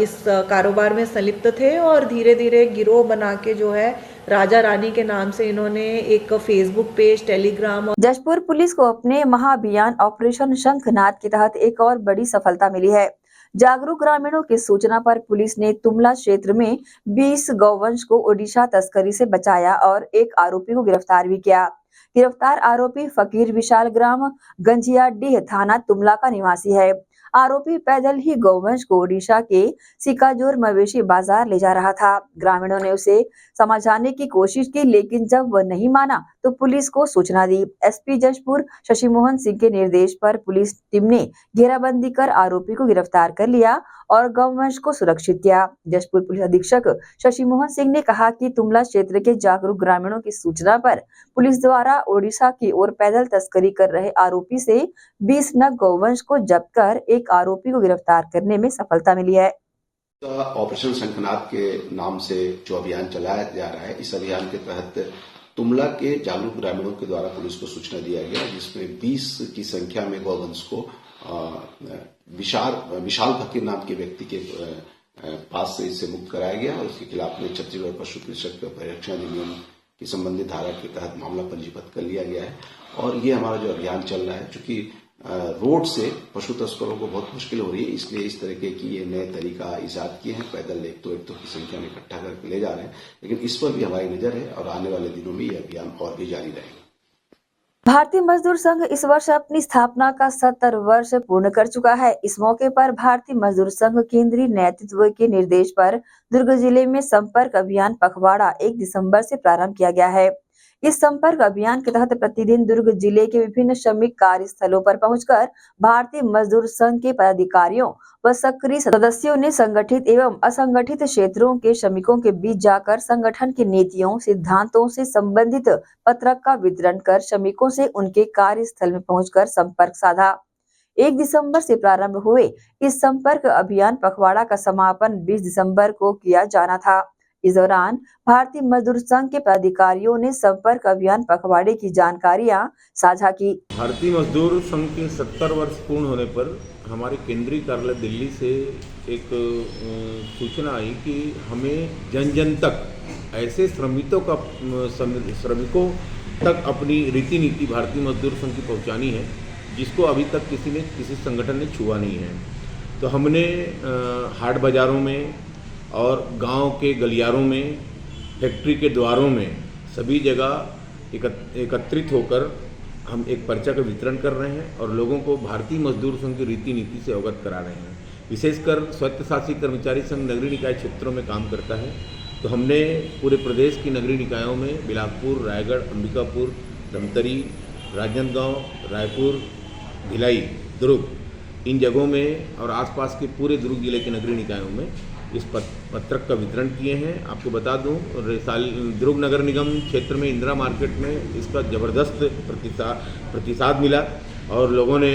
इस कारोबार में संलिप्त थे और धीरे धीरे गिरोह बना के जो है राजा रानी के नाम से इन्होंने एक फेसबुक पेज, टेलीग्राम और जशपुर पुलिस को अपने महाअभियान ऑपरेशन शंखनाद के तहत एक और बड़ी सफलता मिली है। जागरूक ग्रामीणों की सूचना पर पुलिस ने तुमला क्षेत्र में 20 गौवंश को ओडिशा तस्करी से बचाया और एक आरोपी को गिरफ्तार भी किया। गिरफ्तार आरोपी फकीर विशाल ग्राम गंजियाडीह थाना तुमला का निवासी है। आरोपी पैदल ही गौवंश को ओडिशा के सिकाजोर मवेशी बाजार ले जा रहा था। ग्रामीणों ने उसे समझाने की कोशिश की, लेकिन जब वह नहीं माना तो पुलिस को सूचना दी। एसपी जशपुर शशि मोहन सिंह के निर्देश पर पुलिस टीम ने घेराबंदी कर आरोपी को गिरफ्तार कर लिया और गौवंश को सुरक्षित किया। जशपुर पुलिस अधीक्षक शशि मोहन सिंह ने कहा कि तुमला क्षेत्र के जागरूक ग्रामीणों की सूचना पर पुलिस द्वारा ओडिशा की ओर पैदल तस्करी कर रहे आरोपी से 20 नग गौवंश को जब्त कर एक आरोपी को गिरफ्तार करने में सफलता मिली है। ऑपरेशन शंखनाद के नाम से जो अभियान चलाया जा रहा है, इस अभियान के तहत तुमला के जागरूक ग्रामीणों के द्वारा पुलिस को सूचना दिया गया, जिसमें 20 की संख्या में गौवंश को विशाल फकीर नाम के व्यक्ति के पास से इससे मुक्त कराया गया और उसके खिलाफ में छत्तीसगढ़ पशु कृषक परिरक्षण अधिनियम की संबंधित धारा के तहत मामला पंजीबद्ध कर लिया गया है। और ये हमारा जो अभियान चल रहा है, चूंकि रोड से पशु तस्करों को बहुत मुश्किल हो रही है, इसलिए इस तरह के की ये नए तरीका ईजाद किए हैं। पैदल एक तो की संख्या में इकट्ठा करके ले जा रहे हैं, लेकिन इस पर भी हमारी नजर है और आने वाले दिनों में ये अभियान और भी जारी रहेगा। भारतीय मजदूर संघ इस वर्ष अपनी स्थापना का 70 वर्ष पूर्ण कर चुका है। इस मौके पर भारतीय मजदूर संघ केंद्रीय नेतृत्व के निर्देश पर दुर्ग जिले में संपर्क अभियान पखवाड़ा 1 दिसंबर से प्रारंभ किया गया है। इस संपर्क अभियान के तहत प्रतिदिन दुर्ग जिले के विभिन्न श्रमिक कार्यस्थलों पर पहुंचकर भारतीय मजदूर संघ के पदाधिकारियों व सक्रिय सदस्यों ने संगठित एवं असंगठित क्षेत्रों के श्रमिकों के बीच जाकर संगठन की नीतियों, सिद्धांतों से संबंधित पत्रक का वितरण कर श्रमिकों से उनके कार्यस्थल में पहुंचकर संपर्क साधा। 1 दिसंबर से प्रारंभ हुए इस संपर्क अभियान पखवाड़ा का समापन 20 दिसंबर को किया जाना था। इस दौरान भारतीय मजदूर संघ के पदाधिकारियों ने संपर्क अभियान पखवाड़े की जानकारियां साझा की। भारतीय मजदूर संघ के 70 वर्ष पूर्ण होने पर हमारे केंद्रीय कार्यालय दिल्ली से एक सूचना आई कि हमें जन जन तक ऐसे श्रमिकों तक अपनी रीति नीति भारतीय मजदूर संघ की पहुंचानी है, जिसको अभी तक किसी संगठन ने छुआ नहीं है। तो हमने हाट बाजारों में और गांव के गलियारों में, फैक्ट्री के द्वारों में, सभी जगह एकत्रित होकर हम एक पर्चा का वितरण कर रहे हैं और लोगों को भारतीय मजदूर संघ की रीति नीति से अवगत करा रहे हैं। विशेषकर स्वायत्तशासी कर्मचारी संघ नगरीय निकाय क्षेत्रों में काम करता है, तो हमने पूरे प्रदेश की नगरीय निकायों में बिलासपुर, रायगढ़, अंबिकापुर, धमतरी, राजनांदगांव, रायपुर, भिलाई, दुर्ग, इन जगहों में और आसपास के पूरे दुर्ग जिले के नगरीय निकायों में इस पत्रक का वितरण किए हैं। आपको बता दूं, दुर्ग नगर निगम क्षेत्र में इंदिरा मार्केट में इसका ज़बरदस्त प्रतिसाद मिला और लोगों ने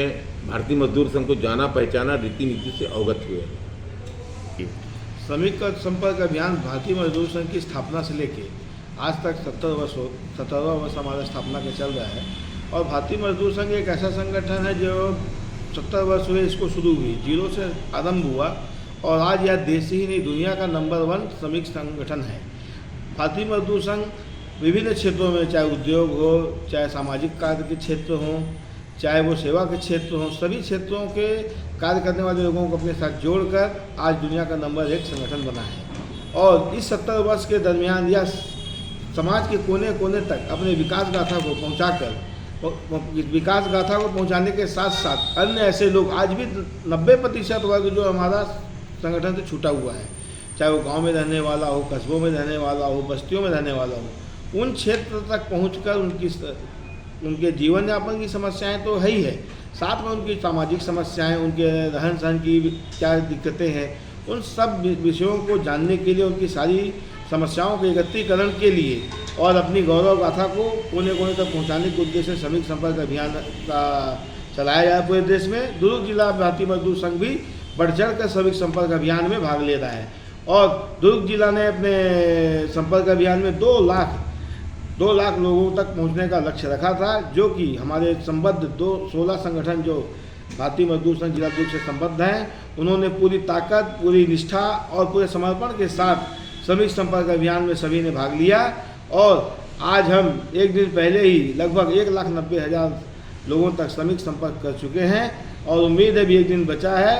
भारतीय मजदूर संघ को जाना पहचाना, रीति नीति से अवगत हुए। श्रमिक का संपर्क अभियान भारतीय मजदूर संघ की स्थापना से लेके आज तक 17वां वर्ष हमारा स्थापना का चल रहा है और भारतीय मजदूर संघ एक ऐसा संगठन है जो 70 वर्ष हुए इसको शुरू हुई, 0 से आरंभ हुआ और आज यह देश ही नहीं दुनिया का नंबर 1 श्रमिक संगठन है। भारतीय मजदूर संघ विभिन्न क्षेत्रों में, चाहे उद्योग हो, चाहे सामाजिक कार्य के क्षेत्र हों, चाहे वो सेवा के क्षेत्र हों, सभी क्षेत्रों के कार्य करने वाले लोगों को अपने साथ जोड़कर आज दुनिया का नंबर 1 संगठन बना है। और इस 70 वर्ष के दरमियान यह समाज के कोने कोने तक अपने विकास गाथा को पहुँचाकर, विकास गाथा को पहुँचाने के साथ साथ अन्य ऐसे लोग, आज भी 90% वर्ग जो हमारा संगठन से छूटा हुआ है, चाहे वो गांव में रहने वाला हो, कस्बों में रहने वाला हो, बस्तियों में रहने वाला हो, उन क्षेत्र तक पहुंचकर उनके जीवन यापन की समस्याएं तो है ही है, साथ में उनकी सामाजिक समस्याएं, उनके रहन सहन की क्या दिक्कतें हैं, उन सब विषयों को जानने के लिए, उनकी सारी समस्याओं के एकत्रीकरण के लिए और अपनी गौरव गाथा को कोने कोने तक पहुँचाने के उद्देश्य से श्रमिक संपर्क अभियान का चलाया गया पूरे देश में। दुर्ग जिला भारतीय मजदूर संघ भी बढ़ चढ़ कर श्रमिक संपर्क अभियान में भाग ले रहा है और दुर्ग जिला ने अपने संपर्क अभियान में 2 लाख लोगों तक पहुंचने का लक्ष्य रखा था, जो कि हमारे संबद्ध 16 संगठन जो भारतीय मजदूर संघ जिला दुर्ग से संबद्ध हैं, उन्होंने पूरी ताकत, पूरी निष्ठा और पूरे समर्पण के साथ श्रमिक संपर्क अभियान में सभी ने भाग लिया और आज हम एक दिन पहले ही लगभग 1,90,000 लोगों तक श्रमिक संपर्क कर चुके हैं और उम्मीद है भी एक दिन बचा है।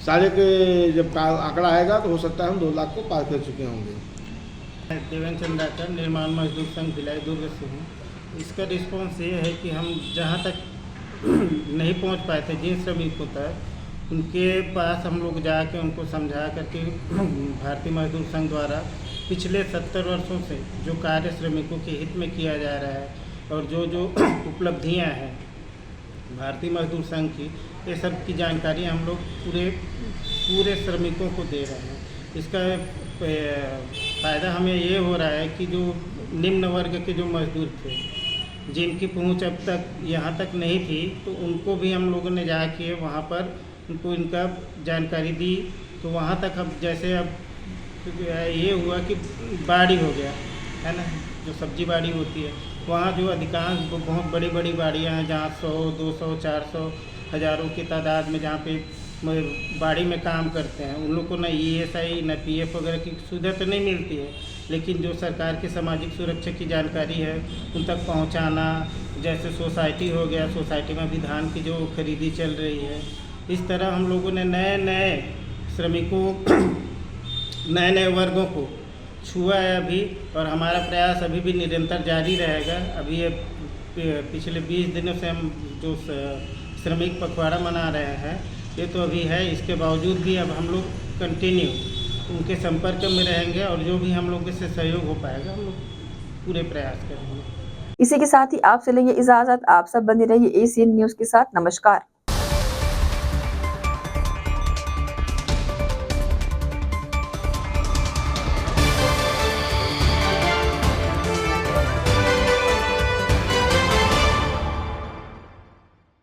सारे के जब आंकड़ा आएगा तो हो सकता है हम 2 लाख को पार कर चुके होंगे। देवेंद्र चंद्राकर निर्माण मजदूर संघ भिलाई दुर्ग से हूँ। इसका रिस्पॉन्स ये है कि हम जहाँ तक नहीं पहुँच पाए थे जिन श्रमिकों तक, उनके पास हम लोग जाके उनको समझा करके भारतीय मजदूर संघ द्वारा पिछले 70 वर्षों से जो कार्य श्रमिकों के हित में किया जा रहा है और जो जो उपलब्धियां हैं भारतीय मजदूर संघ की, ये सब की जानकारी हम लोग पूरे श्रमिकों को दे रहे हैं। इसका फ़ायदा हमें ये हो रहा है कि जो निम्न वर्ग के जो मजदूर थे जिनकी पहुंच अब तक यहाँ तक नहीं थी, तो उनको भी हम लोगों ने जाके वहाँ पर उनको इनका जानकारी दी। तो वहाँ तक अब जैसे अब ये हुआ कि बाड़ी हो गया है ना, जो सब्जी बाड़ी होती है, वहाँ जो अधिकांश बहुत बड़ी बड़ी बाड़ियाँ हैं जहाँ 100, 200, 400 हज़ारों की तादाद में जहाँ पे बाड़ी में काम करते हैं, उन लोग को न ESI न PF वगैरह की सुविधा तो नहीं मिलती है, लेकिन जो सरकार की सामाजिक सुरक्षा की जानकारी है उन तक पहुंचाना, जैसे सोसाइटी हो गया, सोसाइटी में भी धान की जो खरीदी चल रही है, इस तरह हम लोगों ने नए नए श्रमिकों नए नए वर्गों को छुआ है अभी, और हमारा प्रयास अभी भी निरंतर जारी रहेगा। अभी ये पिछले 20 दिनों से हम जो श्रमिक पखवाड़ा मना रहे हैं, ये तो अभी है, इसके बावजूद भी अब हम लोग कंटिन्यू उनके संपर्क में रहेंगे और जो भी हम लोग से सहयोग हो पाएगा हम लोग पूरे प्रयास करेंगे। इसी के साथ ही आपसे लेंगे इजाजत। आप सब बने रहिए एसीएन न्यूज़ के साथ। नमस्कार।